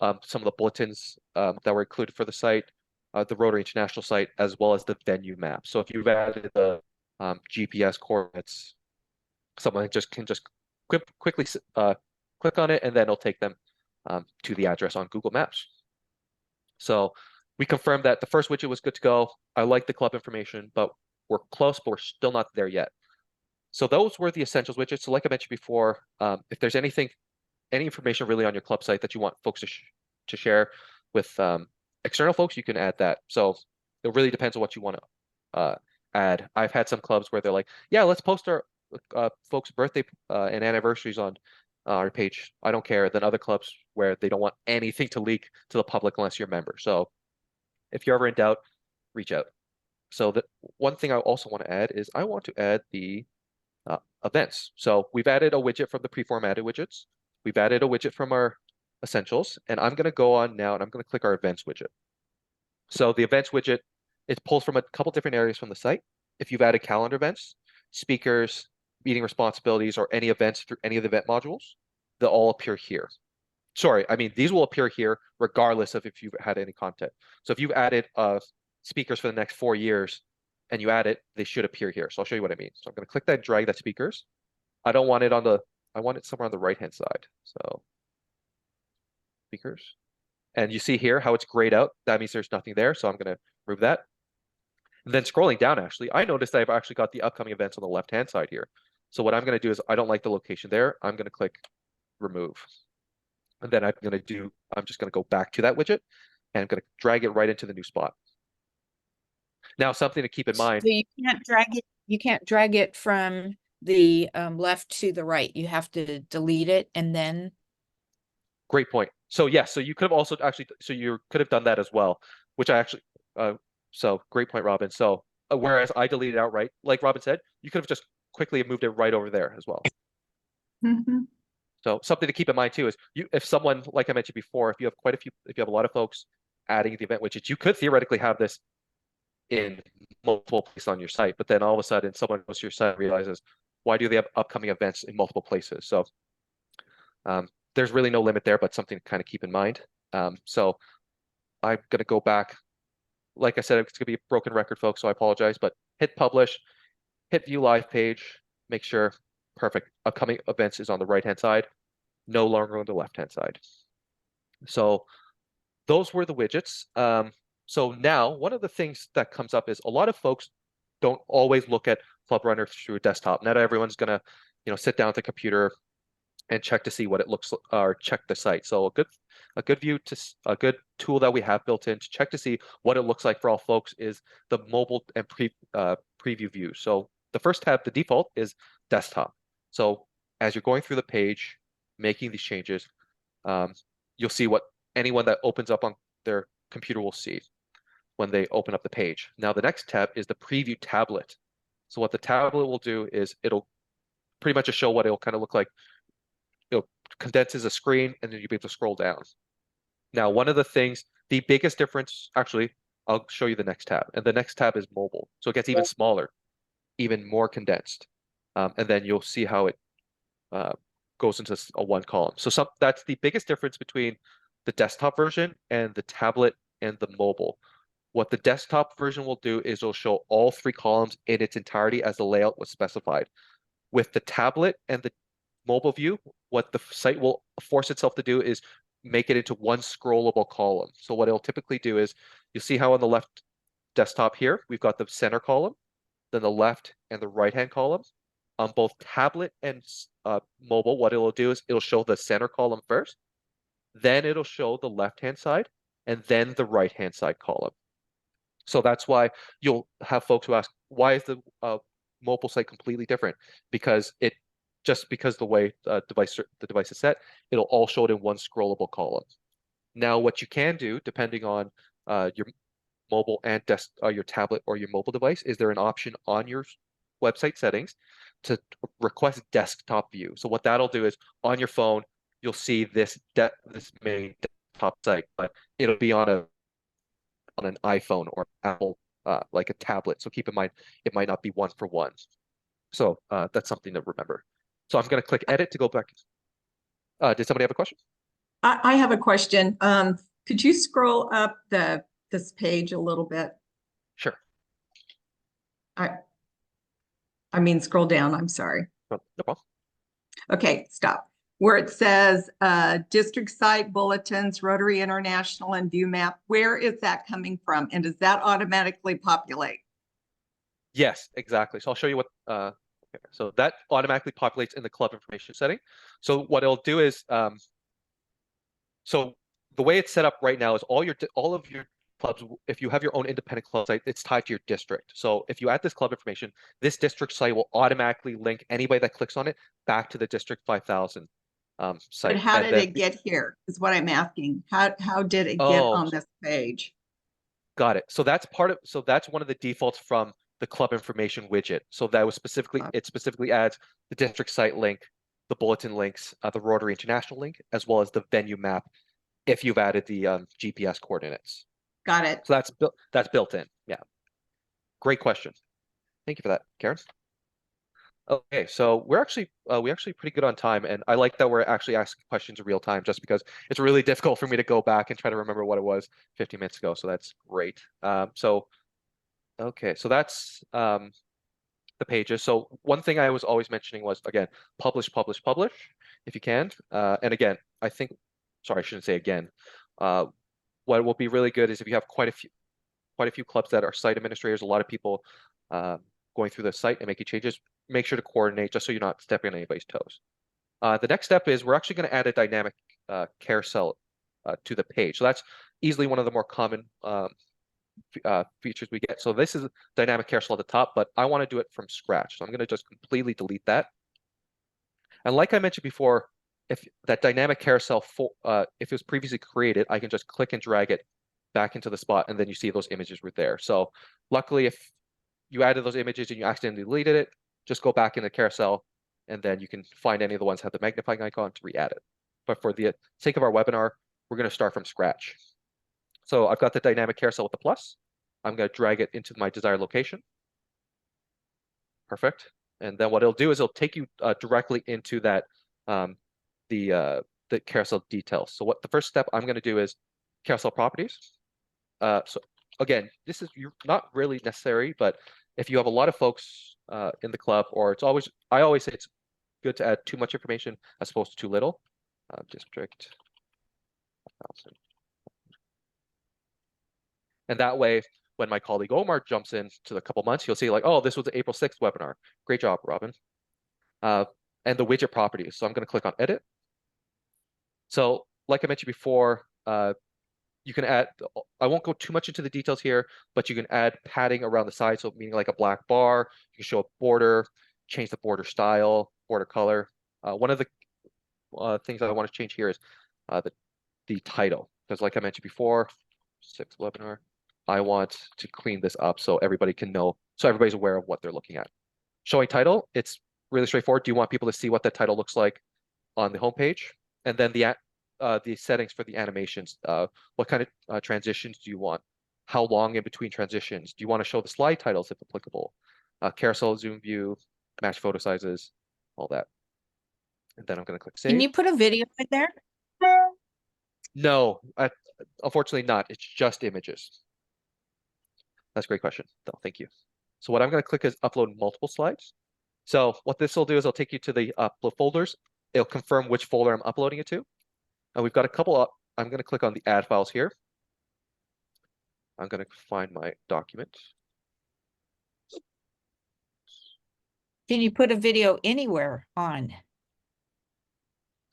some of the bulletins that were included for the site, the Rotary International site, as well as the venue map. So if you've added the GPS coordinates, someone can just quickly click on it, and then it'll take them to the address on Google Maps. So we confirmed that the first widget was good to go. I like the club information, but we're close, but we're still not there yet. So those were the Essentials widgets. So like I mentioned before, if there's any information really on your club site that you want folks to share with external folks, you can add that. So it really depends on what you want to add. I've had some clubs where they're like, yeah, let's post our folks' birthday and anniversaries on our page. I don't care. Then other clubs where they don't want anything to leak to the public unless you're a member. So if you're ever in doubt, reach out. So the one thing I also want to add is I want to add the events. So we've added a widget from the pre-formatted widgets. We've added a widget from our Essentials, and I'm going to go on now and I'm going to click our events widget. So the events widget, it pulls from a couple different areas from the site. If you've added calendar events, speakers, meeting responsibilities or any events through any of the event modules, they'll all appear here. Sorry, I mean, these will appear here regardless of if you've had any content. So if you've added speakers for the next 4 years and you add it, they should appear here. So I'll show you what I mean. So I'm going to click that, drag that speakers. I don't want it on the, I want it somewhere on the right-hand side. So speakers. And you see here how it's grayed out. That means there's nothing there. So I'm going to remove that. And then scrolling down, actually, I noticed I've actually got the upcoming events on the left-hand side here. So what I'm going to do is I don't like the location there. I'm going to click remove. And then I'm just going to go back to that widget and I'm going to drag it right into the new spot. Now, something to keep in mind. So you can't drag it from the left to the right. You have to delete it and then. Great point. So yes, so you could have also actually, so you could have done that as well, which I actually, so great point, Robin. So whereas I deleted outright, like Robin said, you could have just quickly moved it right over there as well. Mm-hmm. So something to keep in mind too is if someone, like I mentioned before, if you have if you have a lot of folks adding the event widgets, you could theoretically have this in multiple places on your site, but then all of a sudden someone goes to your site and realizes, why do they have upcoming events in multiple places? So there's really no limit there, but something to kind of keep in mind. So I'm going to go back. Like I said, it's going to be a broken record, folks, so I apologize, but hit publish, hit view live page, make sure, perfect, upcoming events is on the right-hand side, no longer on the left-hand side. So those were the widgets. So now one of the things that comes up is a lot of folks don't always look at ClubRunner through a desktop. Not everyone's going to, sit down at the computer and check to see what it looks like, or check the site. So a good tool that we have built in to check to see what it looks like for all folks is the mobile and preview view. So the first tab, the default, is desktop. So as you're going through the page, making these changes, you'll see what anyone that opens up on their computer will see when they open up the page. Now the next tab is the preview tablet. So what the tablet will do is it'll pretty much just show what it'll kind of look like. It condenses a screen and then you'll be able to scroll down. Now, one of the things, the biggest difference, actually, I'll show you the next tab. And the next tab is mobile. So it gets even smaller, even more condensed. And then you'll see how it goes into a one column. So that's the biggest difference between the desktop version and the tablet and the mobile. What the desktop version will do is it'll show all 3 columns in its entirety as the layout was specified. With the tablet and the mobile view, what the site will force itself to do is make it into one scrollable column. So what it'll typically do is, you'll see how on the left desktop here, we've got the center column, then the left and the right-hand column. On both tablet and mobile, what it'll do is it'll show the center column first, then it'll show the left-hand side, and then the right-hand side column. So that's why you'll have folks who ask, why is the mobile site completely different? Because the way the device is set, it'll all show it in one scrollable column. Now, what you can do, depending on your mobile and your tablet or your mobile device, is there an option on your website settings to request desktop view. So what that'll do is on your phone, you'll see this main desktop site, but it'll be on an iPhone or Apple, like a tablet. So keep in mind, it might not be one for one. So that's something to remember. So I'm going to click edit to go back. Did somebody have a question? I have a question. Could you scroll up this page a little bit? Sure. I mean, scroll down, I'm sorry. No problem. Okay, stop. Where it says district site bulletins, Rotary International, and view map, where is that coming from? And does that automatically populate? Yes, exactly. So I'll show you what, okay. So that automatically populates in the club information setting. So what it'll do is, so the way it's set up right now is all of your clubs, if you have your own independent club site, it's tied to your district. So if you add this club information, this district site will automatically link anybody that clicks on it back to the District 5000 site. But how did it get here is what I'm asking. How did it get on this page? Got it. So that's one of the defaults from the club information widget. So that was it specifically adds the district site link, the bulletin links, the Rotary International link, as well as the venue map if you've added the GPS coordinates. Got it. So that's built in. Yeah. Great question. Thank you for that, Karen. Okay, so we're actually pretty good on time, and I like that we're actually asking questions in real time, just because it's really difficult for me to go back and try to remember what it was 15 minutes ago. So that's great. Okay, so that's the pages. So one thing I was always mentioning was, again, publish, publish, publish if you can. And again, I think, sorry, I shouldn't say again. What will be really good is if you have quite a few clubs that are site administrators, a lot of people going through the site and making changes, make sure to coordinate just so you're not stepping on anybody's toes. The next step is we're actually going to add a dynamic carousel to the page. So that's easily one of the more common features we get. So this is a dynamic carousel at the top, but I want to do it from scratch. So I'm going to just completely delete that. And like I mentioned before, if that dynamic carousel, if it was previously created, I can just click and drag it back into the spot, and then you see those images were there. So luckily, if you added those images and you accidentally deleted it, just go back in the carousel, and then you can find any of the ones that have the magnifying icon to re-add it. But for the sake of our webinar, we're going to start from scratch. So I've got the dynamic carousel with the plus. I'm going to drag it into my desired location. Perfect. And then what it'll do is it'll take you directly into that the carousel details. So what the first step I'm going to do is carousel properties. So again, this is not really necessary, but if you have a lot of folks in the club, or I always say it's good to add too much information as opposed to too little. District 1,000. And that way, when my colleague Omar jumps in to a couple months, he'll see like, oh, this was the April 6th webinar. Great job, Robin. And the widget properties. So I'm going to click on edit. So like I mentioned before, you can add, I won't go too much into the details here, but you can add padding around the side. So meaning like a black bar, you can show a border, change the border style, border color. One of the things I want to change here is the title. Because like I mentioned before, 6th webinar, I want to clean this up so everybody can know, so everybody's aware of what they're looking at. Showing title, it's really straightforward. Do you want people to see what the title looks like on the homepage? And then the settings for the animations. What kind of transitions do you want? How long in between transitions? Do you want to show the slide titles if applicable? Carousel, zoom view, match photo sizes, all that. And then I'm going to click save. Can you put a video in there? No, unfortunately not. It's just images. That's a great question, though. Thank you. So what I'm going to click is upload multiple slides. So what this will do is it'll take you to the upload folders. It'll confirm which folder I'm uploading it to. And we've got a couple up. I'm going to click on the add files here. I'm going to find my document. Can you put a video anywhere on?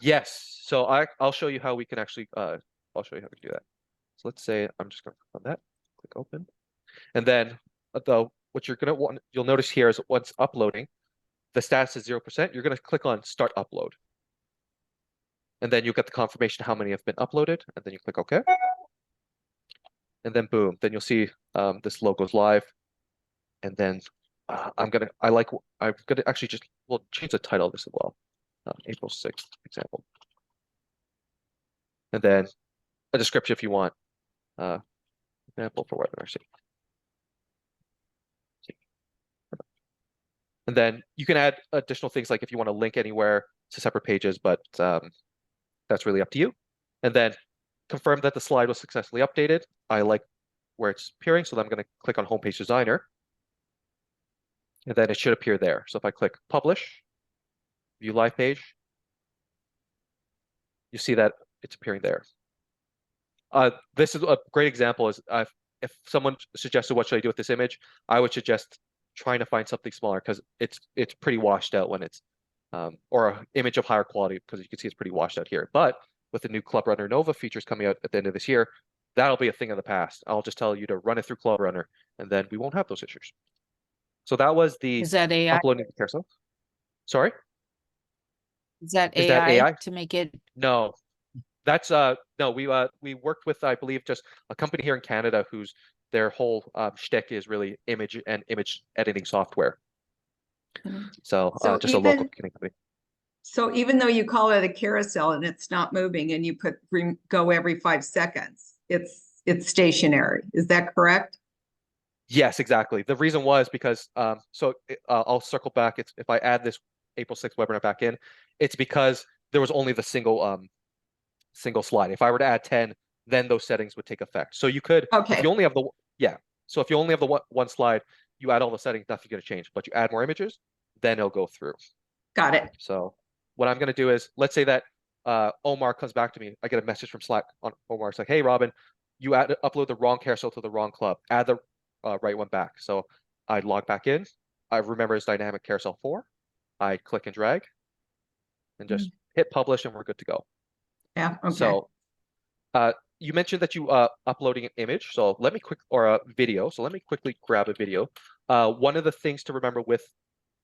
Yes. So I'll show you how we can actually, I'll show you how to do that. So let's say I'm just going to click on that, click open. And then what you're going to want, you'll notice here is once uploading, the status is 0%. You're going to click on start upload. And then you'll get the confirmation how many have been uploaded. And then you click OK. And then boom, then you'll see this logo's live. And then I'm gonna actually just, we'll change the title of this as well. April 6th example. And then a description if you want. Example for webinar. And then you can add additional things like if you want to link anywhere to separate pages, but that's really up to you. And then confirm that the slide was successfully updated. I like where it's appearing, so I'm going to click on Homepage Designer. And then it should appear there. So if I click Publish, View Live Page, you see that it's appearing there. This is a great example. Is if someone suggested what should I do with this image, I would suggest trying to find something smaller because it's pretty washed out when it's or an image of higher quality, because you can see it's pretty washed out here. But with the new ClubRunner Nova features coming out at the end of this year, that'll be a thing of the past. I'll just tell you to run it through ClubRunner, and then we won't have those issues. So that was the Is that AI? uploading the carousel. Sorry? Is that Is that AI? to make it? No, that's no. We worked with, I believe, just a company here in Canada whose their whole shtick is really image and image editing software. So just a local company. So even though you call it a carousel and it's not moving, and you put go every 5 seconds, it's stationary. Is that correct? Yes, exactly. The reason was because I'll circle back. It's if I add this April 6th webinar back in, it's because there was only the single slide. If I were to add 10, then those settings would take effect. So you could, if Okay, you only have the yeah. So if you only have the one slide, you add all the settings, nothing's going to change. But you add more images, then it'll go through. got it. So what I'm going to do is, let's say that Omar comes back to me. I get a message from Slack on Omar. It's like, hey, Robin, you upload the wrong carousel to the wrong club. Add the right one back. So I log back in. I remember it's dynamic carousel 4. I click and drag and just hit publish and we're good to go. Yeah, okay. So you mentioned that you uploading an image. So let me or a video. So let me quickly grab a video. One of the things to remember with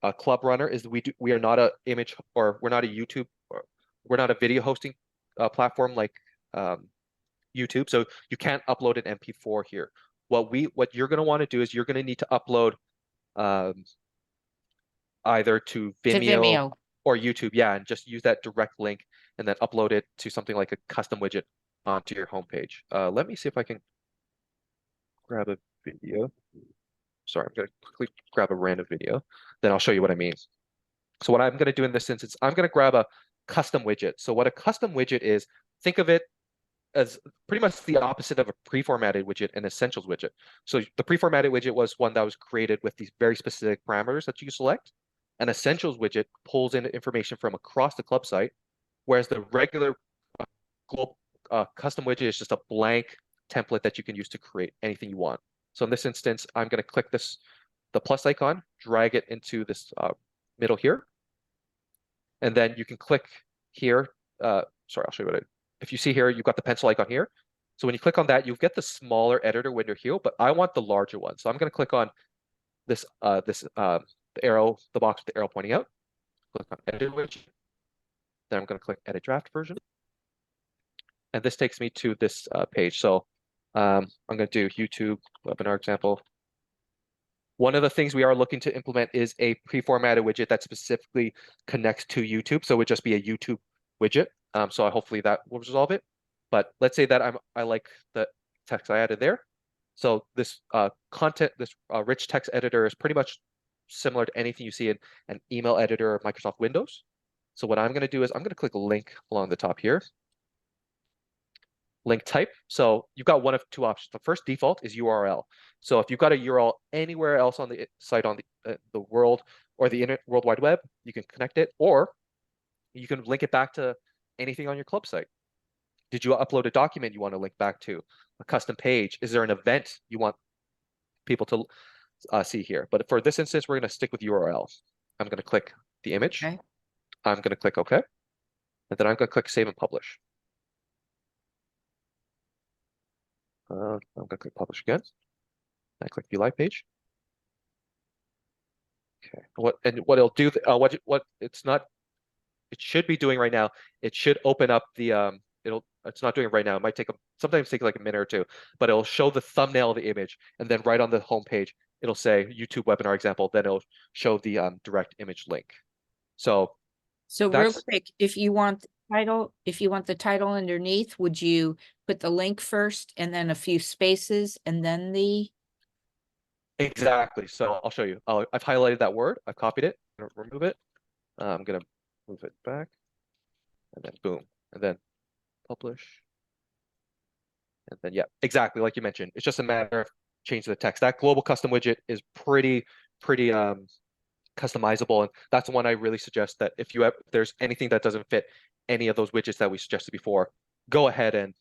ClubRunner is we are not a image, or we're not a YouTube, or we're not a video hosting platform like YouTube. So you can't upload an MP4 here. What you're going to want to do is you're going to need to upload either to Vimeo or YouTube, yeah, and just use that direct link and then upload it to something like a custom widget onto your homepage. Let me see if I can grab a video. Sorry, I'm going to quickly grab a random video. Then I'll show you what I mean. So what I'm going to do in this instance, I'm going to grab a custom widget. So what a custom widget is, think of it as pretty much the opposite of a pre-formatted widget and essentials widget. So the pre-formatted widget was one that was created with these very specific parameters that you select. An essentials widget pulls in information from across the club site, whereas the regular global custom widget is just a blank template that you can use to create anything you want. So in this instance, I'm going to click the plus icon, drag it into this middle here, and then you can click here. Sorry, I'll show you what if you see here, you've got the pencil icon here. So when you click on that, you'll get the smaller editor window here, but I want the larger one. So I'm going to click on this the arrow, the box with the arrow pointing out. Click on edit widget. Then I'm going to click edit draft version. And this takes me to this page. So I'm going to do YouTube webinar example. One of the things we are looking to implement is a pre-formatted widget that specifically connects to YouTube. So it would just be a YouTube widget. So hopefully that will resolve it. But let's say that I like the text I added there. So this this rich text editor is pretty much similar to anything you see in an email editor or Microsoft Windows. So what I'm going to do is I'm going to click link along the top here. Link type. So you've got one of two options. The first default is URL. So if you've got a URL anywhere else on the site on the world or the World Wide Web, you can connect it, or you can link it back to anything on your club site. Did you upload a document you want to link back to? A custom page? Is there an event you want people to see here? But for this instance, we're going to stick with URL. I'm going to click the image. Okay. I'm going to click OK. And then I'm going to click Save and Publish. I'm going to click Publish again. I click View Live Page. Okay. What it'll do? It should be doing right now. It should open up the It's not doing it right now. It might sometimes take like a minute or two, but it'll show the thumbnail of the image, and then right on the home page, it'll say YouTube webinar example. Then it'll show the direct image link. So real quick, if you want the title underneath, would you put the link first and then a few spaces and then the? Exactly. So I'll show you. I've highlighted that word. I've copied it. I'm gonna remove it. I'm gonna move it back, and then boom, and then publish, and then yeah, exactly like you mentioned. It's just a matter of changing the text. That global custom widget is pretty customizable, and that's the one I really suggest that if there's anything that doesn't fit any of those widgets that we suggested before, go ahead and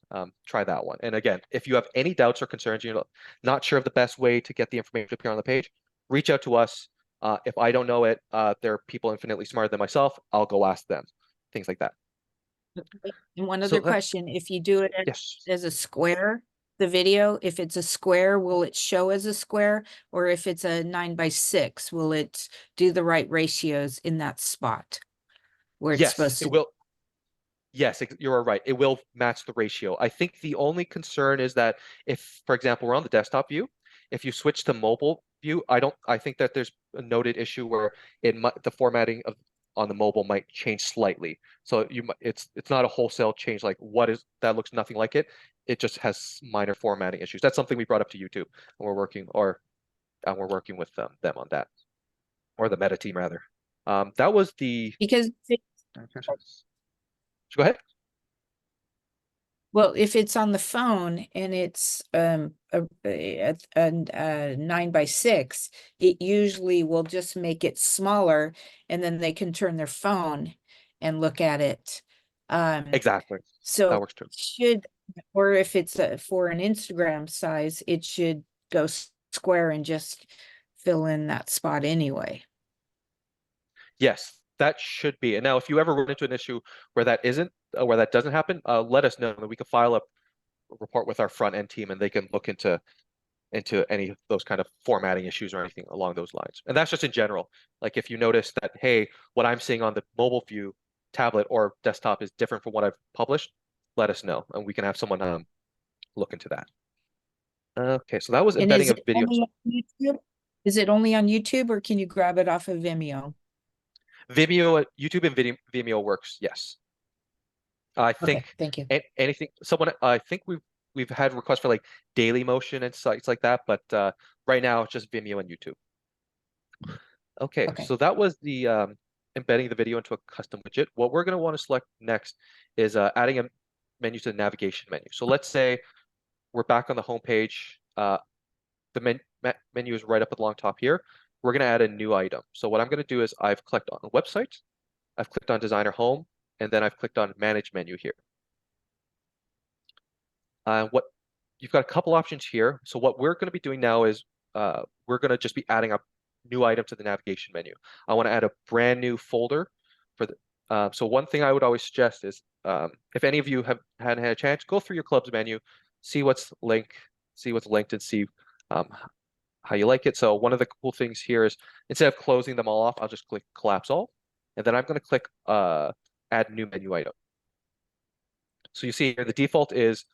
try that one. And again, if you have any doubts or concerns, you're not sure of the best way to get the information up here on the page, reach out to us. If I don't know it, there are people infinitely smarter than myself. I'll go ask them, things like that. And one other question, if you do it as a square, the video, if it's a square, will it show as a square? Or if it's a 9:6, will it do the right ratios in that spot where it's supposed to? It will. Yes, you're right. It will match the ratio. I think the only concern is that if, for example, we're on the desktop view, if you switch to mobile view, I think that there's a noted issue where the formatting on the mobile might change slightly. So it's not a wholesale change like that looks nothing like it. It just has minor formatting issues. That's something we brought up to YouTube and we're working, or and we're working with them on that, or the meta team rather. That was the. Because Go ahead. well, if it's on the phone and it's a 9x6, it usually will just make it smaller, and then they can turn their phone and look at it. Exactly. That So works too. should, or if it's for an Instagram size, it should go square and just fill in that spot anyway. Yes, that should be. And now, if you ever run into an issue where that isn't, where that doesn't happen, let us know, and we can file a report with our front end team, and they can look into any of those kind of formatting issues or anything along those lines. And that's just in general. Like if you notice that, hey, what I'm seeing on the mobile view tablet or desktop is different from what I've published, let us know, and we can have someone look into that. Okay, so that was And embedding is a it video. only on YouTube? Is it only on YouTube, or can you grab it off of Vimeo? Vimeo, YouTube and Vimeo works, yes. I Okay, think thank you. anything, I think we've had requests for like Daily Motion and sites like that, but right now it's just Vimeo and YouTube. Okay, Okay. so that was the embedding the video into a custom widget. What we're going to want to select next is adding a menu to the navigation menu. So let's say we're back on the home page. The menu is right up at the long top here. We're going to add a new item. So what I'm going to do is I've clicked on website, I've clicked on designer home, and then I've clicked on manage menu here. What you've got a couple options here. So what we're going to be doing now is we're going to just be adding a new item to the navigation menu. I want to add a brand new folder for the. So one thing I would always suggest is if any of you hadn't had a chance, go through your club's menu, see what's linked, and see how you like it. So one of the cool things here is instead of closing them all off, I'll just click collapse all, and then I'm going to click add new menu item. So you see here the default is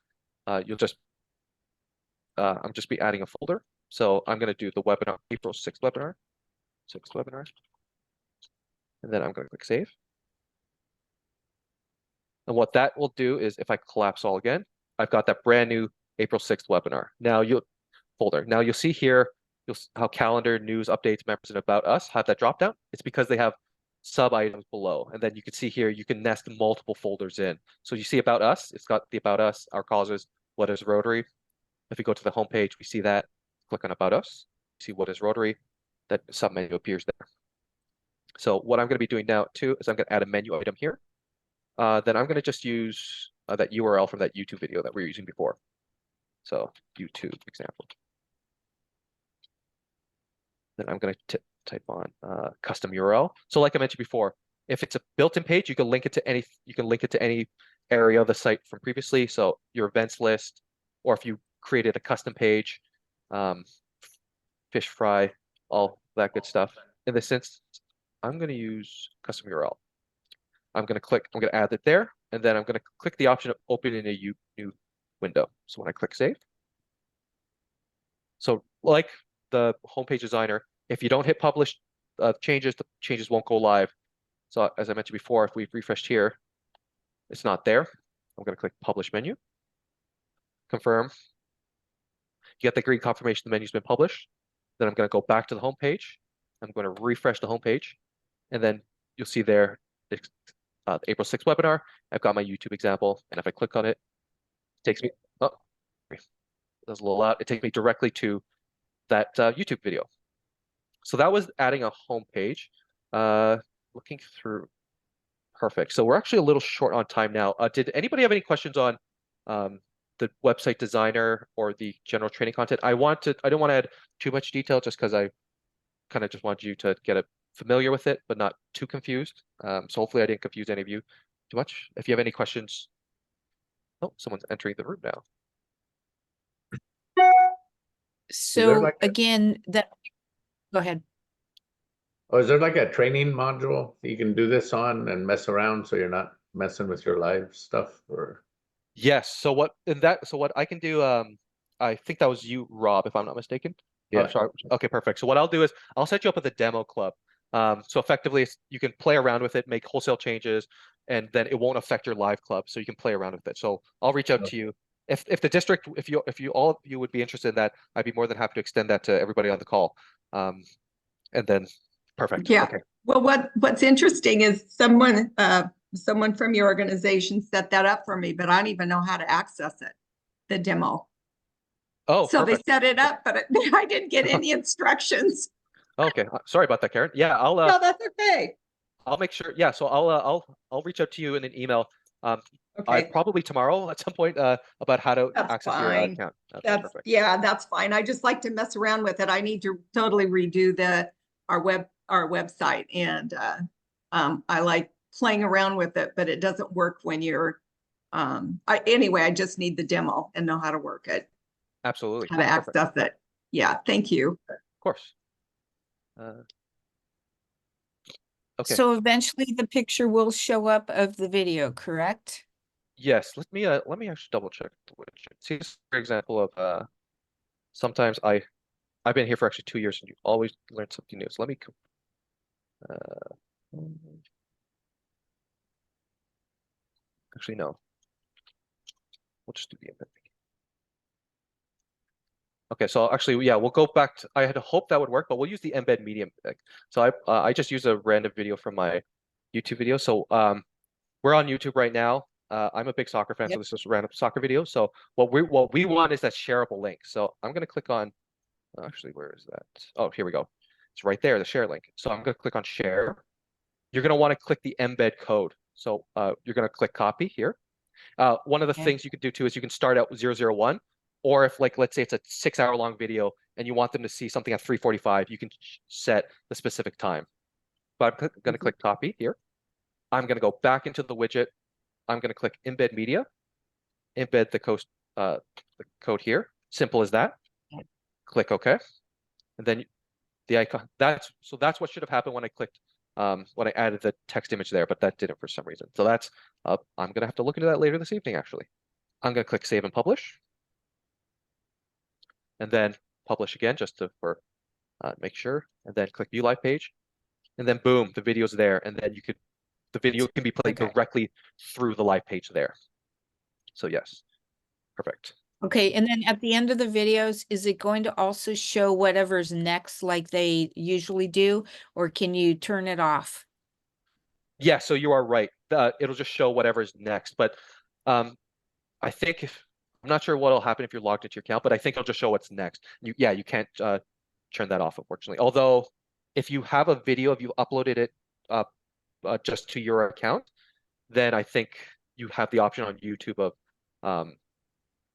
you'll just I'm just be adding a folder. So I'm going to do the webinar, April 6th webinar, and then I'm going to click save. And what that will do is if I collapse all again, I've got that brand new April 6th webinar. Now you'll see here how calendar, news, updates, members, and about us have that drop down. It's because they have sub items below. And then you can see here, you can nest multiple folders in. So you see about us, it's got the about us, our causes, what is Rotary. If we go to the home page, we see that. Click on About Us. See what is Rotary. That submenu appears there. So what I'm going to be doing now too is I'm going to add a menu item here. Then I'm going to just use that URL from that YouTube video that we were using before. So YouTube example. Then I'm going to type on custom URL. So like I mentioned before, if it's a built-in page, you can link it to any area of the site from previously. So your events list, or if you created a custom page, fish fry, all that good stuff. In this instance, I'm going to use custom URL. I'm going to add it there, and then I'm going to click the option of open in a new window. So when I click save, so like the homepage designer, if you don't hit publish changes, the changes won't go live. So as I mentioned before, if we've refreshed here, it's not there. I'm going to click publish menu, confirm. You get the green confirmation the menu's been published. Then I'm going to go back to the home page. I'm going to refresh the home page, and then you'll see there the April 6th webinar. I've got my YouTube example, and if I click on it, it takes me. Oh, that's a little loud. It takes me directly to that YouTube video. So that was adding a home page. Looking through, perfect. So we're actually a little short on time now. Did anybody have any questions on the website designer or the general training content? I don't want to add too much detail just because I kind of just want you to get familiar with it, but not too confused. So hopefully I didn't confuse any of you too much. If you have any questions, oh, someone's entering the room now. So again, go ahead. Oh, is there like a training module you can do this on and mess around so you're not messing with your live stuff? Or yes. So what I can do, I think that was you, Rob, if I'm not mistaken. yeah. Sorry. Okay, perfect. So what I'll do is I'll set you up with a demo club. So effectively you can play around with it, make wholesale changes, and then it won't affect your live club. So you can play around with it. So I'll reach out to you. if the district, if you all of you would be interested in that, I'd be more than happy to extend that to everybody on the call. And then perfect. Yeah. Okay. Well, what's interesting is someone from your organization set that up for me, but I don't even know how to access it, the demo. Oh, So perfect. they set it up, but I didn't get any instructions. Okay. Sorry about that, Karen. Yeah, No, that's okay. I'll make sure. Yeah, so I'll reach out to you in an email. Okay, Probably tomorrow at some point about how to that's access your fine. account. Okay, That's perfect. yeah, that's fine. I just like to mess around with it. I need to totally redo our website, and I like playing around with it, but it doesn't work when you're anyway, I just need the demo and know how to work it, Absolutely. how to Perfect. access it. Yeah, thank you. Of course. Okay. So eventually the picture will show up of the video, correct? Yes. Let me actually double check the widget. See, this is an example of sometimes I've been here for actually 2 years and you always learn something new. So let me actually no. We'll just do the embed. Okay, so actually, yeah, we'll go back to, I had hoped that would work, but we'll use the embed medium thing. So I just use a random video from my YouTube video. So we're on YouTube right now. I'm a big soccer fan, so this is a random soccer video. So what we want is that shareable link. So I'm gonna click on, actually, where is that? Oh, here we go. It's right there, the share link. So I'm gonna click on share. You're gonna want to click the embed code. So you're gonna click copy here. One of the things you can do too is you can start out with 001, or if like, let's say it's a 6-hour long video and you want them to see something at 3:45, you can set the specific time. But I'm going to click copy here. I'm going to go back into the widget. I'm going to click embed media, embed the code here. Simple as that. Click OK. And then the icon, that's what should have happened when I clicked, when I added the text image there, but that didn't for some reason. So that's, I'm going to have to look into that later this evening, actually. I'm going to click save and publish. And then publish again, just to make sure, and then click view live page. And then boom, the video's there. And then the video can be played directly through the live page there. So yes, perfect. Okay, and then at the end of the videos, is it going to also show whatever's next like they usually do, or can you turn it off? Yeah, so you are right. It'll just show whatever's next. But I think I'm not sure what'll happen if you're logged into your account, but I think it'll just show what's next. You can't turn that off, unfortunately. Although if you have a video, if you uploaded it just to your account, then I think you have the option on YouTube of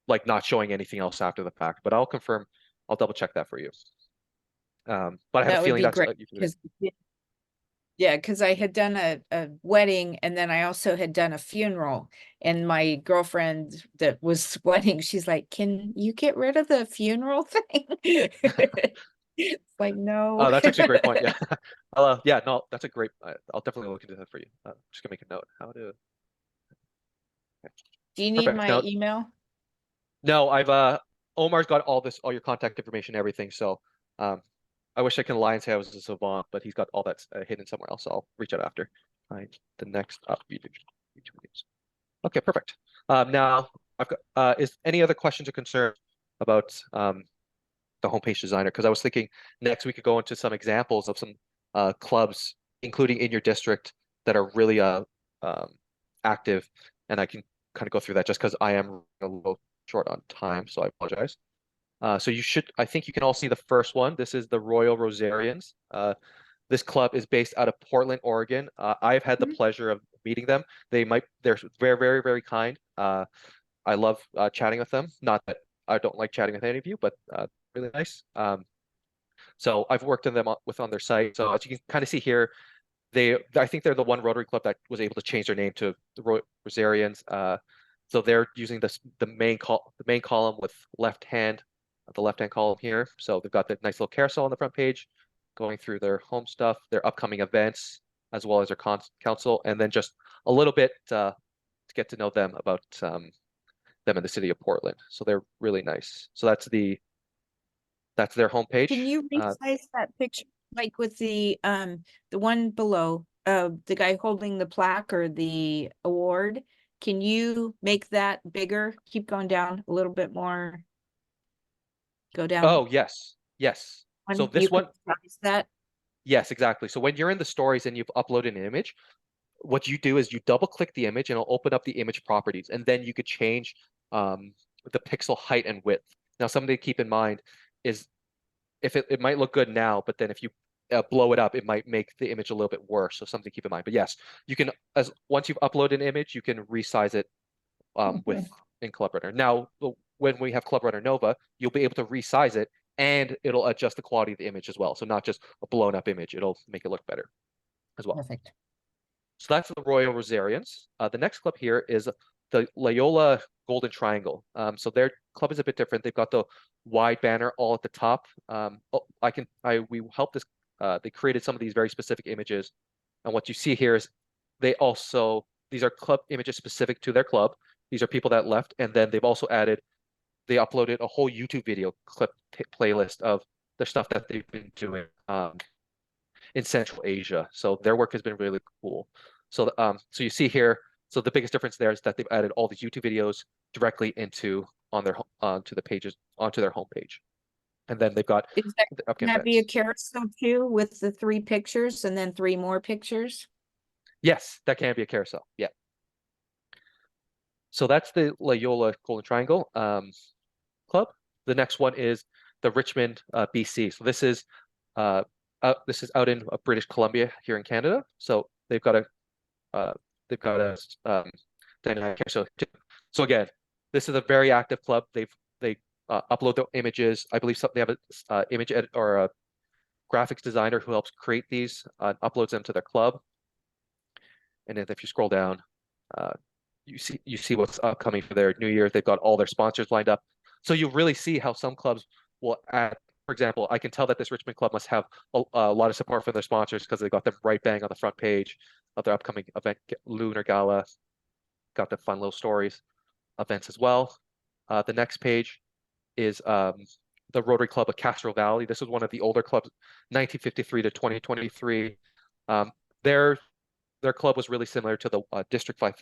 like not showing anything else after the fact. But I'll confirm, I'll double check that for you. But I have a feeling that's yeah, because I had done a wedding and then I also had done a funeral, and my girlfriend that was wedding, she's like, can you get rid of the funeral thing? It's like, no. Oh, that's actually a great point. Yeah. Yeah, no, that's a great, I'll definitely look into that for you. Just gonna make a note. How to. Do you need my email? No, Omar's got all your contact information, everything. So I wish I could align say I was a savant, but he's got all that hidden somewhere else. So I'll reach out after. Find the next YouTube videos. Okay, perfect. Now I've got is any other questions or concerns about the homepage designer? Because I was thinking next we could go into some examples of some clubs, including in your district, that are really active, and I can kind of go through that just because I am a little short on time, so I apologize. So I think you can all see the first one. This is the Royal Rosarians. This club is based out of Portland, Oregon. I've had the pleasure of meeting them. They're very, very, very kind. I love chatting with them. Not that I don't like chatting with any of you, but really nice. So I've worked with them on their site. So as you can kind of see here, I think they're the one Rotary Club that was able to change their name to the Rosarians. So they're using the main column with the left-hand column here. So they've got the nice little carousel on the front page, going through their home stuff, their upcoming events, as well as their council, and then just a little bit to get to know them about them in the city of Portland. So they're really nice. So that's their homepage. Can you resize that picture, like with the one below, the guy holding the plaque or the award? Can you make that bigger? Keep going down a little bit more. Go down. Oh, yes. Yes. So You this can one, size that. yes, exactly. So when you're in the stories and you've uploaded an image, what you do is you double click the image and it'll open up the image properties, and then you could change the pixel height and width. Now, something to keep in mind is if it might look good now, but then if you blow it up, it might make the image a little bit worse. So something to keep in mind. But yes, you can, as once you've uploaded an image, you can resize it with in ClubRunner. Now, when we have ClubRunner Nova, you'll be able to resize it and it'll adjust the quality of the image as well. So not just a blown up image, it'll make it look better as well. Perfect. So that's the Royal Rosarians. The next club here is the Loyola Golden Triangle. So their club is a bit different. They've got the wide banner all at the top. We helped this. They created some of these very specific images, and what you see here is these are club images specific to their club. These are people that left, and then they've also they uploaded a whole YouTube video clip playlist of the stuff that they've been doing in Central Asia. So their work has been really cool. So so you see here, so the biggest difference there is that they've added all these YouTube videos directly onto the pages, onto their homepage. And then they've got can that be a carousel too, with the 3 pictures and then 3 more pictures? Yes, that can be a carousel. Yeah. So that's the Loyola Golden Triangle club. The next one is the Richmond, BC. So this is out in British Columbia here in Canada. So they've got a dynamic carousel. So again, this is a very active club. They upload the images. I believe they have a image edit or a graphics designer who helps create these, uploads them to their club. And then if you scroll down, you see what's upcoming for their new year. They've got all their sponsors lined up. So you really see how some clubs will add, for example, I can tell that this Richmond club must have a lot of support from their sponsors because they got them right bang on the front page of their upcoming event, Lunar Gala. Got the fun little stories events as well. The next page is the Rotary Club of Castro Valley. This is one of the older clubs, 1953 to 2023. Their club was really similar to the District 5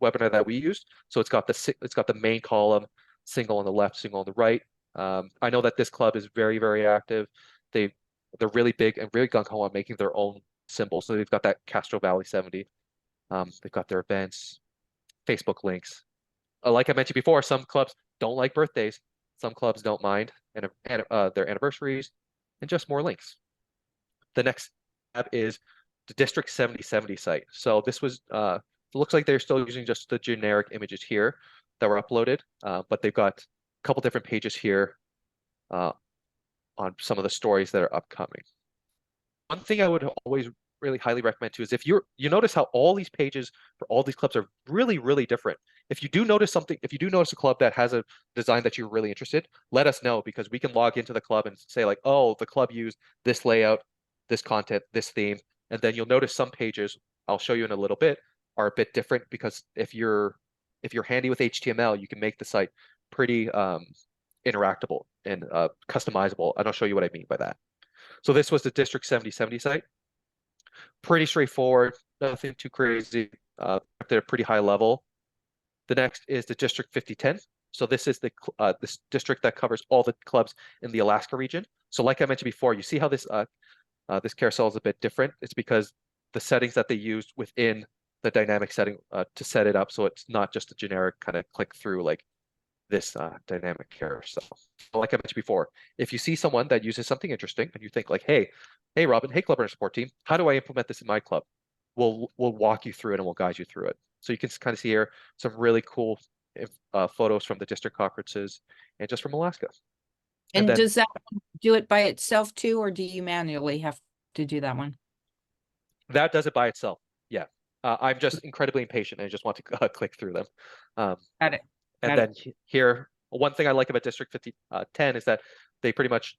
webinar that we used. So it's got the main column, single on the left, single on the right. I know that this club is very, very active. They're really big and really gung ho on making their own symbols. So they've got that Castro Valley 70. They've got their events, Facebook links. Like I mentioned before, some clubs don't like birthdays. Some clubs don't mind and their anniversaries, and just more links. The next tab is the District 7070 site. So this was, it looks like they're still using just the generic images here that were uploaded, but they've got a couple different pages here on some of the stories that are upcoming. One thing I would always really highly recommend too is if you notice how all these pages for all these clubs are really, really different. If you do notice a club that has a design that you're really interested, let us know, because we can log into the club and say like, oh, the club used this layout, this content, this theme, and then you'll notice some pages, I'll show you in a little bit, are a bit different, because if you're handy with HTML, you can make the site pretty interactable and customizable. And I'll show you what I mean by that. So this was the District 7070 site. Pretty straightforward, nothing too crazy. They're pretty high level. The next is the District 5010. So this is this district that covers all the clubs in the Alaska region. So like I mentioned before, you see how this carousel is a bit different. It's because the settings that they used within the dynamic setting to set it up, so it's not just a generic kind of click through like this dynamic carousel. So like I mentioned before, if you see someone that uses something interesting and you think like, hey Robin, hey ClubRunner support team, how do I implement this in my club? We'll walk you through it and we'll guide you through it. So you can kind of see here some really cool photos from the district conferences and just from Alaska. And then, does that do it by itself too, or do you manually have to do that one? That does it by itself. Yeah. I'm just incredibly impatient and I just want to click through them. Got it. And then here, one thing I like about District 5010 is that they pretty much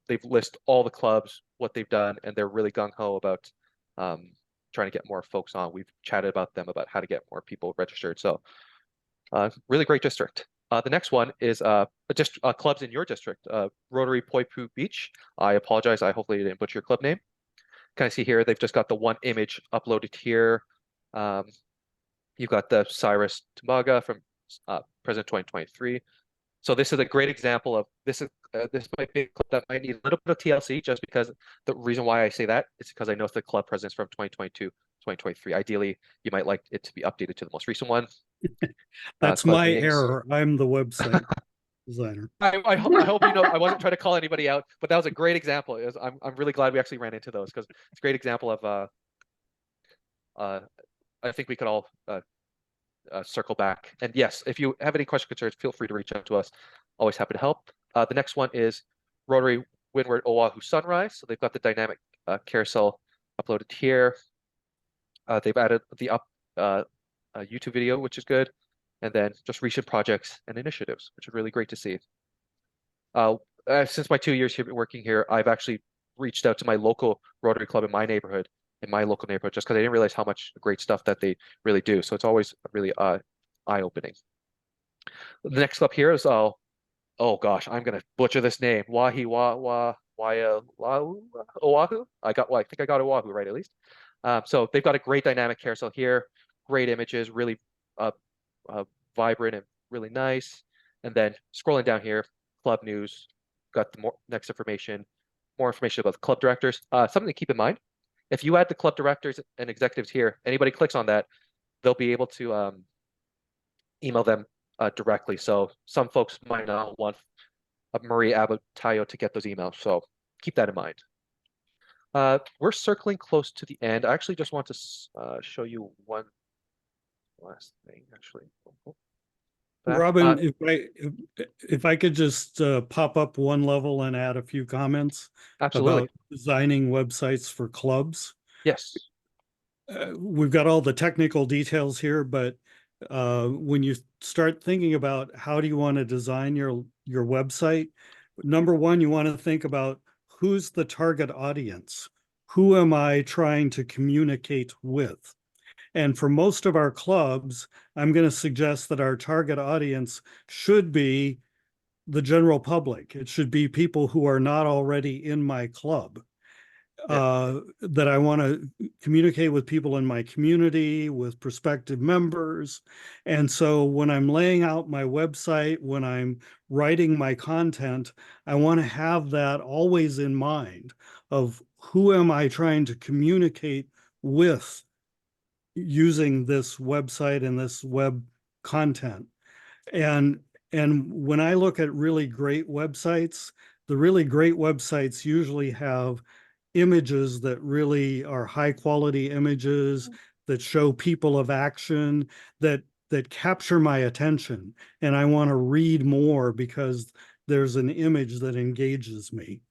they've list all the clubs, what they've done, and they're really gung-ho about trying to get more folks on. We've chatted about them about how to get more people registered. So really great district. The next one is clubs in your district, Rotary Poipu Beach. I apologize, I hopefully didn't butcher your club name. Kind of see here, they've just got the one image uploaded here. You've got the Cyrus Tamaga from President 2023. So this is a great example of this might be a clip that might need a little bit of TLC, just because the reason why I say that is because I know the club president's from 2022, 2023. Ideally, you might like it to be updated to the most recent one. That's my error. I'm the website designer. I hope you know I wasn't trying to call anybody out, but that was a great example. I'm really glad we actually ran into those, because it's a great example of I think we could all circle back. And yes, if you have any questions, concerns, feel free to reach out to us. Always happy to help. The next one is Rotary Windward Oahu Sunrise. So they've got the dynamic carousel uploaded here. They've added the YouTube video, which is good. And then just recent projects and initiatives, which is really great to see. Since my 2 years here working here, I've actually reached out to my local Rotary Club in my neighborhood, just because I didn't realize how much great stuff that they really do. So it's always really eye-opening. The next club here is oh gosh, I'm gonna butcher this name. Oahu. I think I got Oahu right at least. So they've got a great dynamic carousel here, great images, really vibrant and really nice. And then scrolling down here, club news, got the next information, more information about the club directors. Something to keep in mind: if you add the club directors and executives here, anybody clicks on that, they'll be able to email them directly. So some folks might not want Marie Abatayo to get those emails. So keep that in mind. We're circling close to the end. I actually just want to show you one last thing, actually. Robin, if I could just pop up one level and add a few comments absolutely. About designing websites for clubs. Yes. We've got all the technical details here, but when you start thinking about how do you want to design your website, number one, you want to think about who's the target audience. Who am I trying to communicate with? And for most of our clubs, I'm going to suggest that our target audience should be the general public. It should be people who are not already in my club. That I want to communicate with people in my community, with prospective members. And so when I'm laying out my website, when I'm writing my content, I want to have that always in mind of who am I trying to communicate with using this website and this web content. And when I look at really great websites, the really great websites usually have images that really are high quality images that show people of action, that capture my attention. And I want to read more because there's an image that engages me.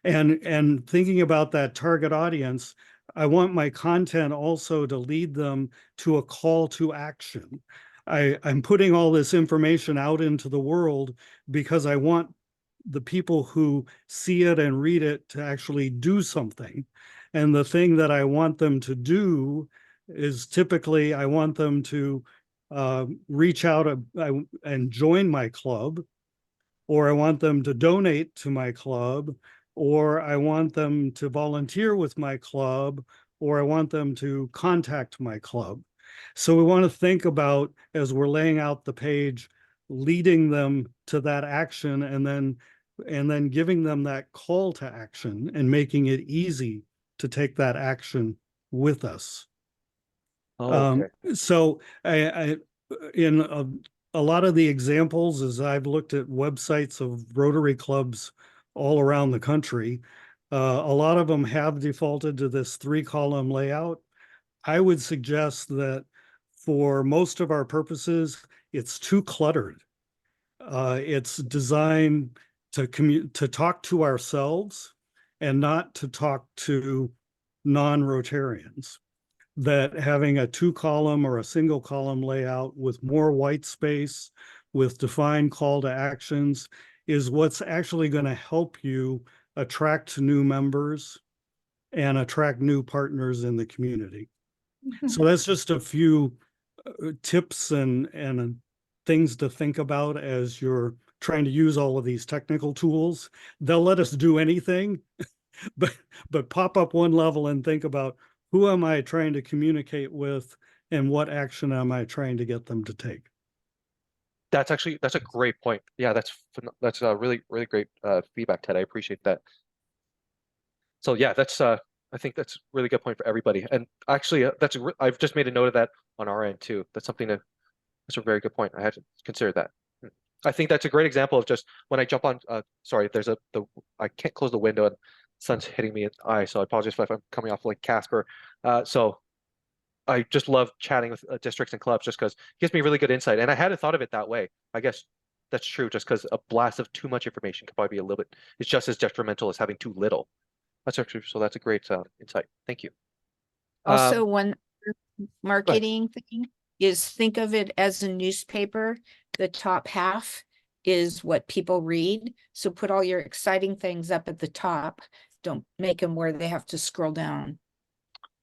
And thinking about that target audience, I want my content also to lead them to a call to action. I'm putting all this information out into the world because I want the people who see it and read it to actually do something. And the thing that I want them to do is typically I want them to reach out and join my club, or I want them to donate to my club, or I want them to volunteer with my club, or I want them to contact my club. So we want to think about, as we're laying out the page, leading them to that action and then giving them that call to action and making it easy to take that action with us. Okay. So in a lot of the examples, as I've looked at websites of Rotary clubs all around the country, a lot of them have defaulted to this 3-column layout. I would suggest that for most of our purposes, it's too cluttered. It's designed to talk to ourselves and not to talk to non-Rotarians. That having a 2-column or a single column layout with more white space, with defined call to actions, is what's actually going to help you attract new members and attract new partners in the community. So that's just a few tips and things to think about as you're trying to use all of these technical tools. They'll let us do anything, but pop up one level and think about, who am I trying to communicate with, and what action am I trying to get them to take? That's a great point. Yeah, that's a really great feedback, Ted. I appreciate that. So yeah, I think that's a really good point for everybody. And actually, I've just made a note of that on our end too. That's a very good point. I had to consider that. I think that's a great example of just when I jump on. Sorry, I can't close the window and sun's hitting me in the eye, so I apologize if I'm coming off like Casper. So I just love chatting with districts and clubs just because it gives me really good insight. And I hadn't thought of it that way. I guess that's true, just because a blast of too much information could probably be a little bit. It's just as detrimental as having too little. That's actually so. That's a great insight. Thank you. Also, one marketing thing is think of it as a newspaper. The top half is what people read. So put all your exciting things up at the top. Don't make them where they have to scroll down.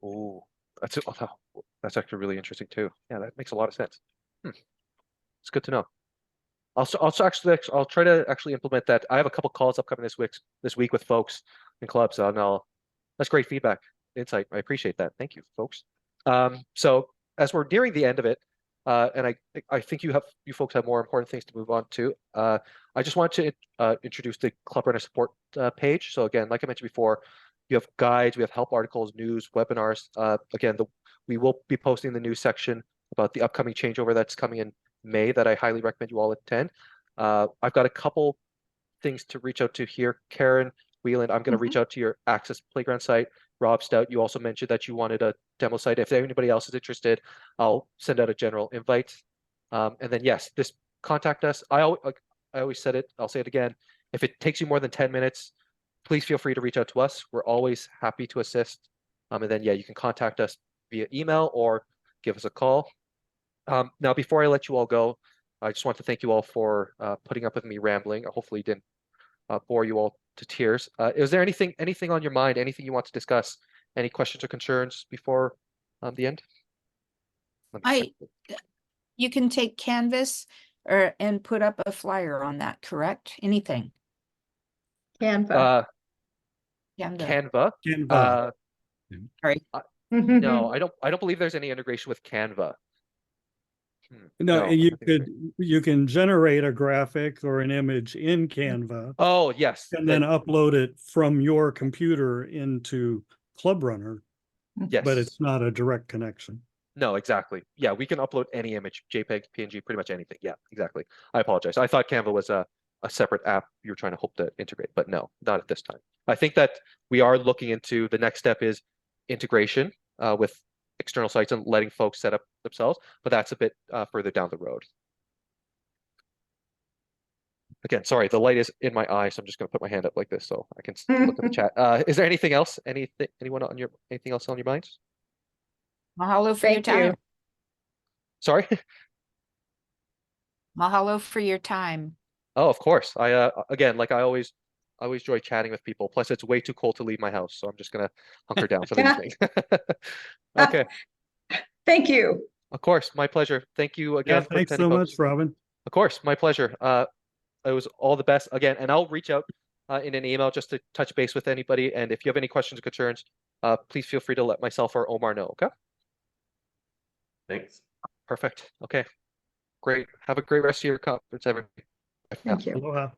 Oh, that's actually really interesting too. Yeah, that makes a lot of sense. It's good to know. I'll try to actually implement that. I have a couple calls upcoming this week with folks and clubs, and that's great feedback, insight. I appreciate that. Thank you, folks. So as we're nearing the end of it, and I think you folks have more important things to move on to. I just want to introduce the ClubRunner support page. So again, like I mentioned before, you have guides, we have help articles, news, webinars. Again, we will be posting the news section about the upcoming changeover that's coming in May that I highly recommend you all attend. I've got a couple things to reach out to here. Karen Wheeland, I'm going to reach out to your Access Playground site. Rob Stout, you also mentioned that you wanted a demo site. If anybody else is interested, I'll send out a general invite. And then yes, contact us. I always said it, I'll say it again. If it takes you more than 10 minutes, please feel free to reach out to us. We're always happy to assist. And then yeah, you can contact us via email or give us a call. Now, before I let you all go, I just want to thank you all for putting up with me rambling. Hopefully didn't bore you all to tears. Is there anything on your mind, anything you want to discuss? Any questions or concerns before the end? You can take Canvas and put up a flyer on that, correct? Anything. Canva. Canva. Sorry. No, I don't believe there's any integration with Canva. No, you can generate a graphic or an image in Canva. Oh, yes. And then upload it from your computer into ClubRunner. Yes. But it's not a direct connection. No, exactly. Yeah, we can upload any image, JPEG, PNG, pretty much anything. Yeah, exactly. I apologize. I thought Canva was a separate app you were trying to hope to integrate, but no, not at this time. I think that we are looking into the next step is integration with external sites and letting folks set up themselves, but that's a bit further down the road. Again, sorry, the light is in my eye, so I'm just going to put my hand up like this so I can look at the chat. Is there anything else? Anything else on your minds? Mahalo for your time. Sorry? Mahalo for your time. Oh, of course. Again, like I always enjoy chatting with people. Plus, it's way too cold to leave my house, so I'm just gonna hunker down for the evening. Okay. Thank you. Of course, my pleasure. Thank you again. Yeah, thanks so much, Robin. Of course, my pleasure. It was all the best again, and I'll reach out in an email just to touch base with anybody. And if you have any questions or concerns, please feel free to let myself or Omar know. Okay. Thanks. Perfect. Okay. Great. Have a great rest of your conference, everybody. Thank you. Aloha.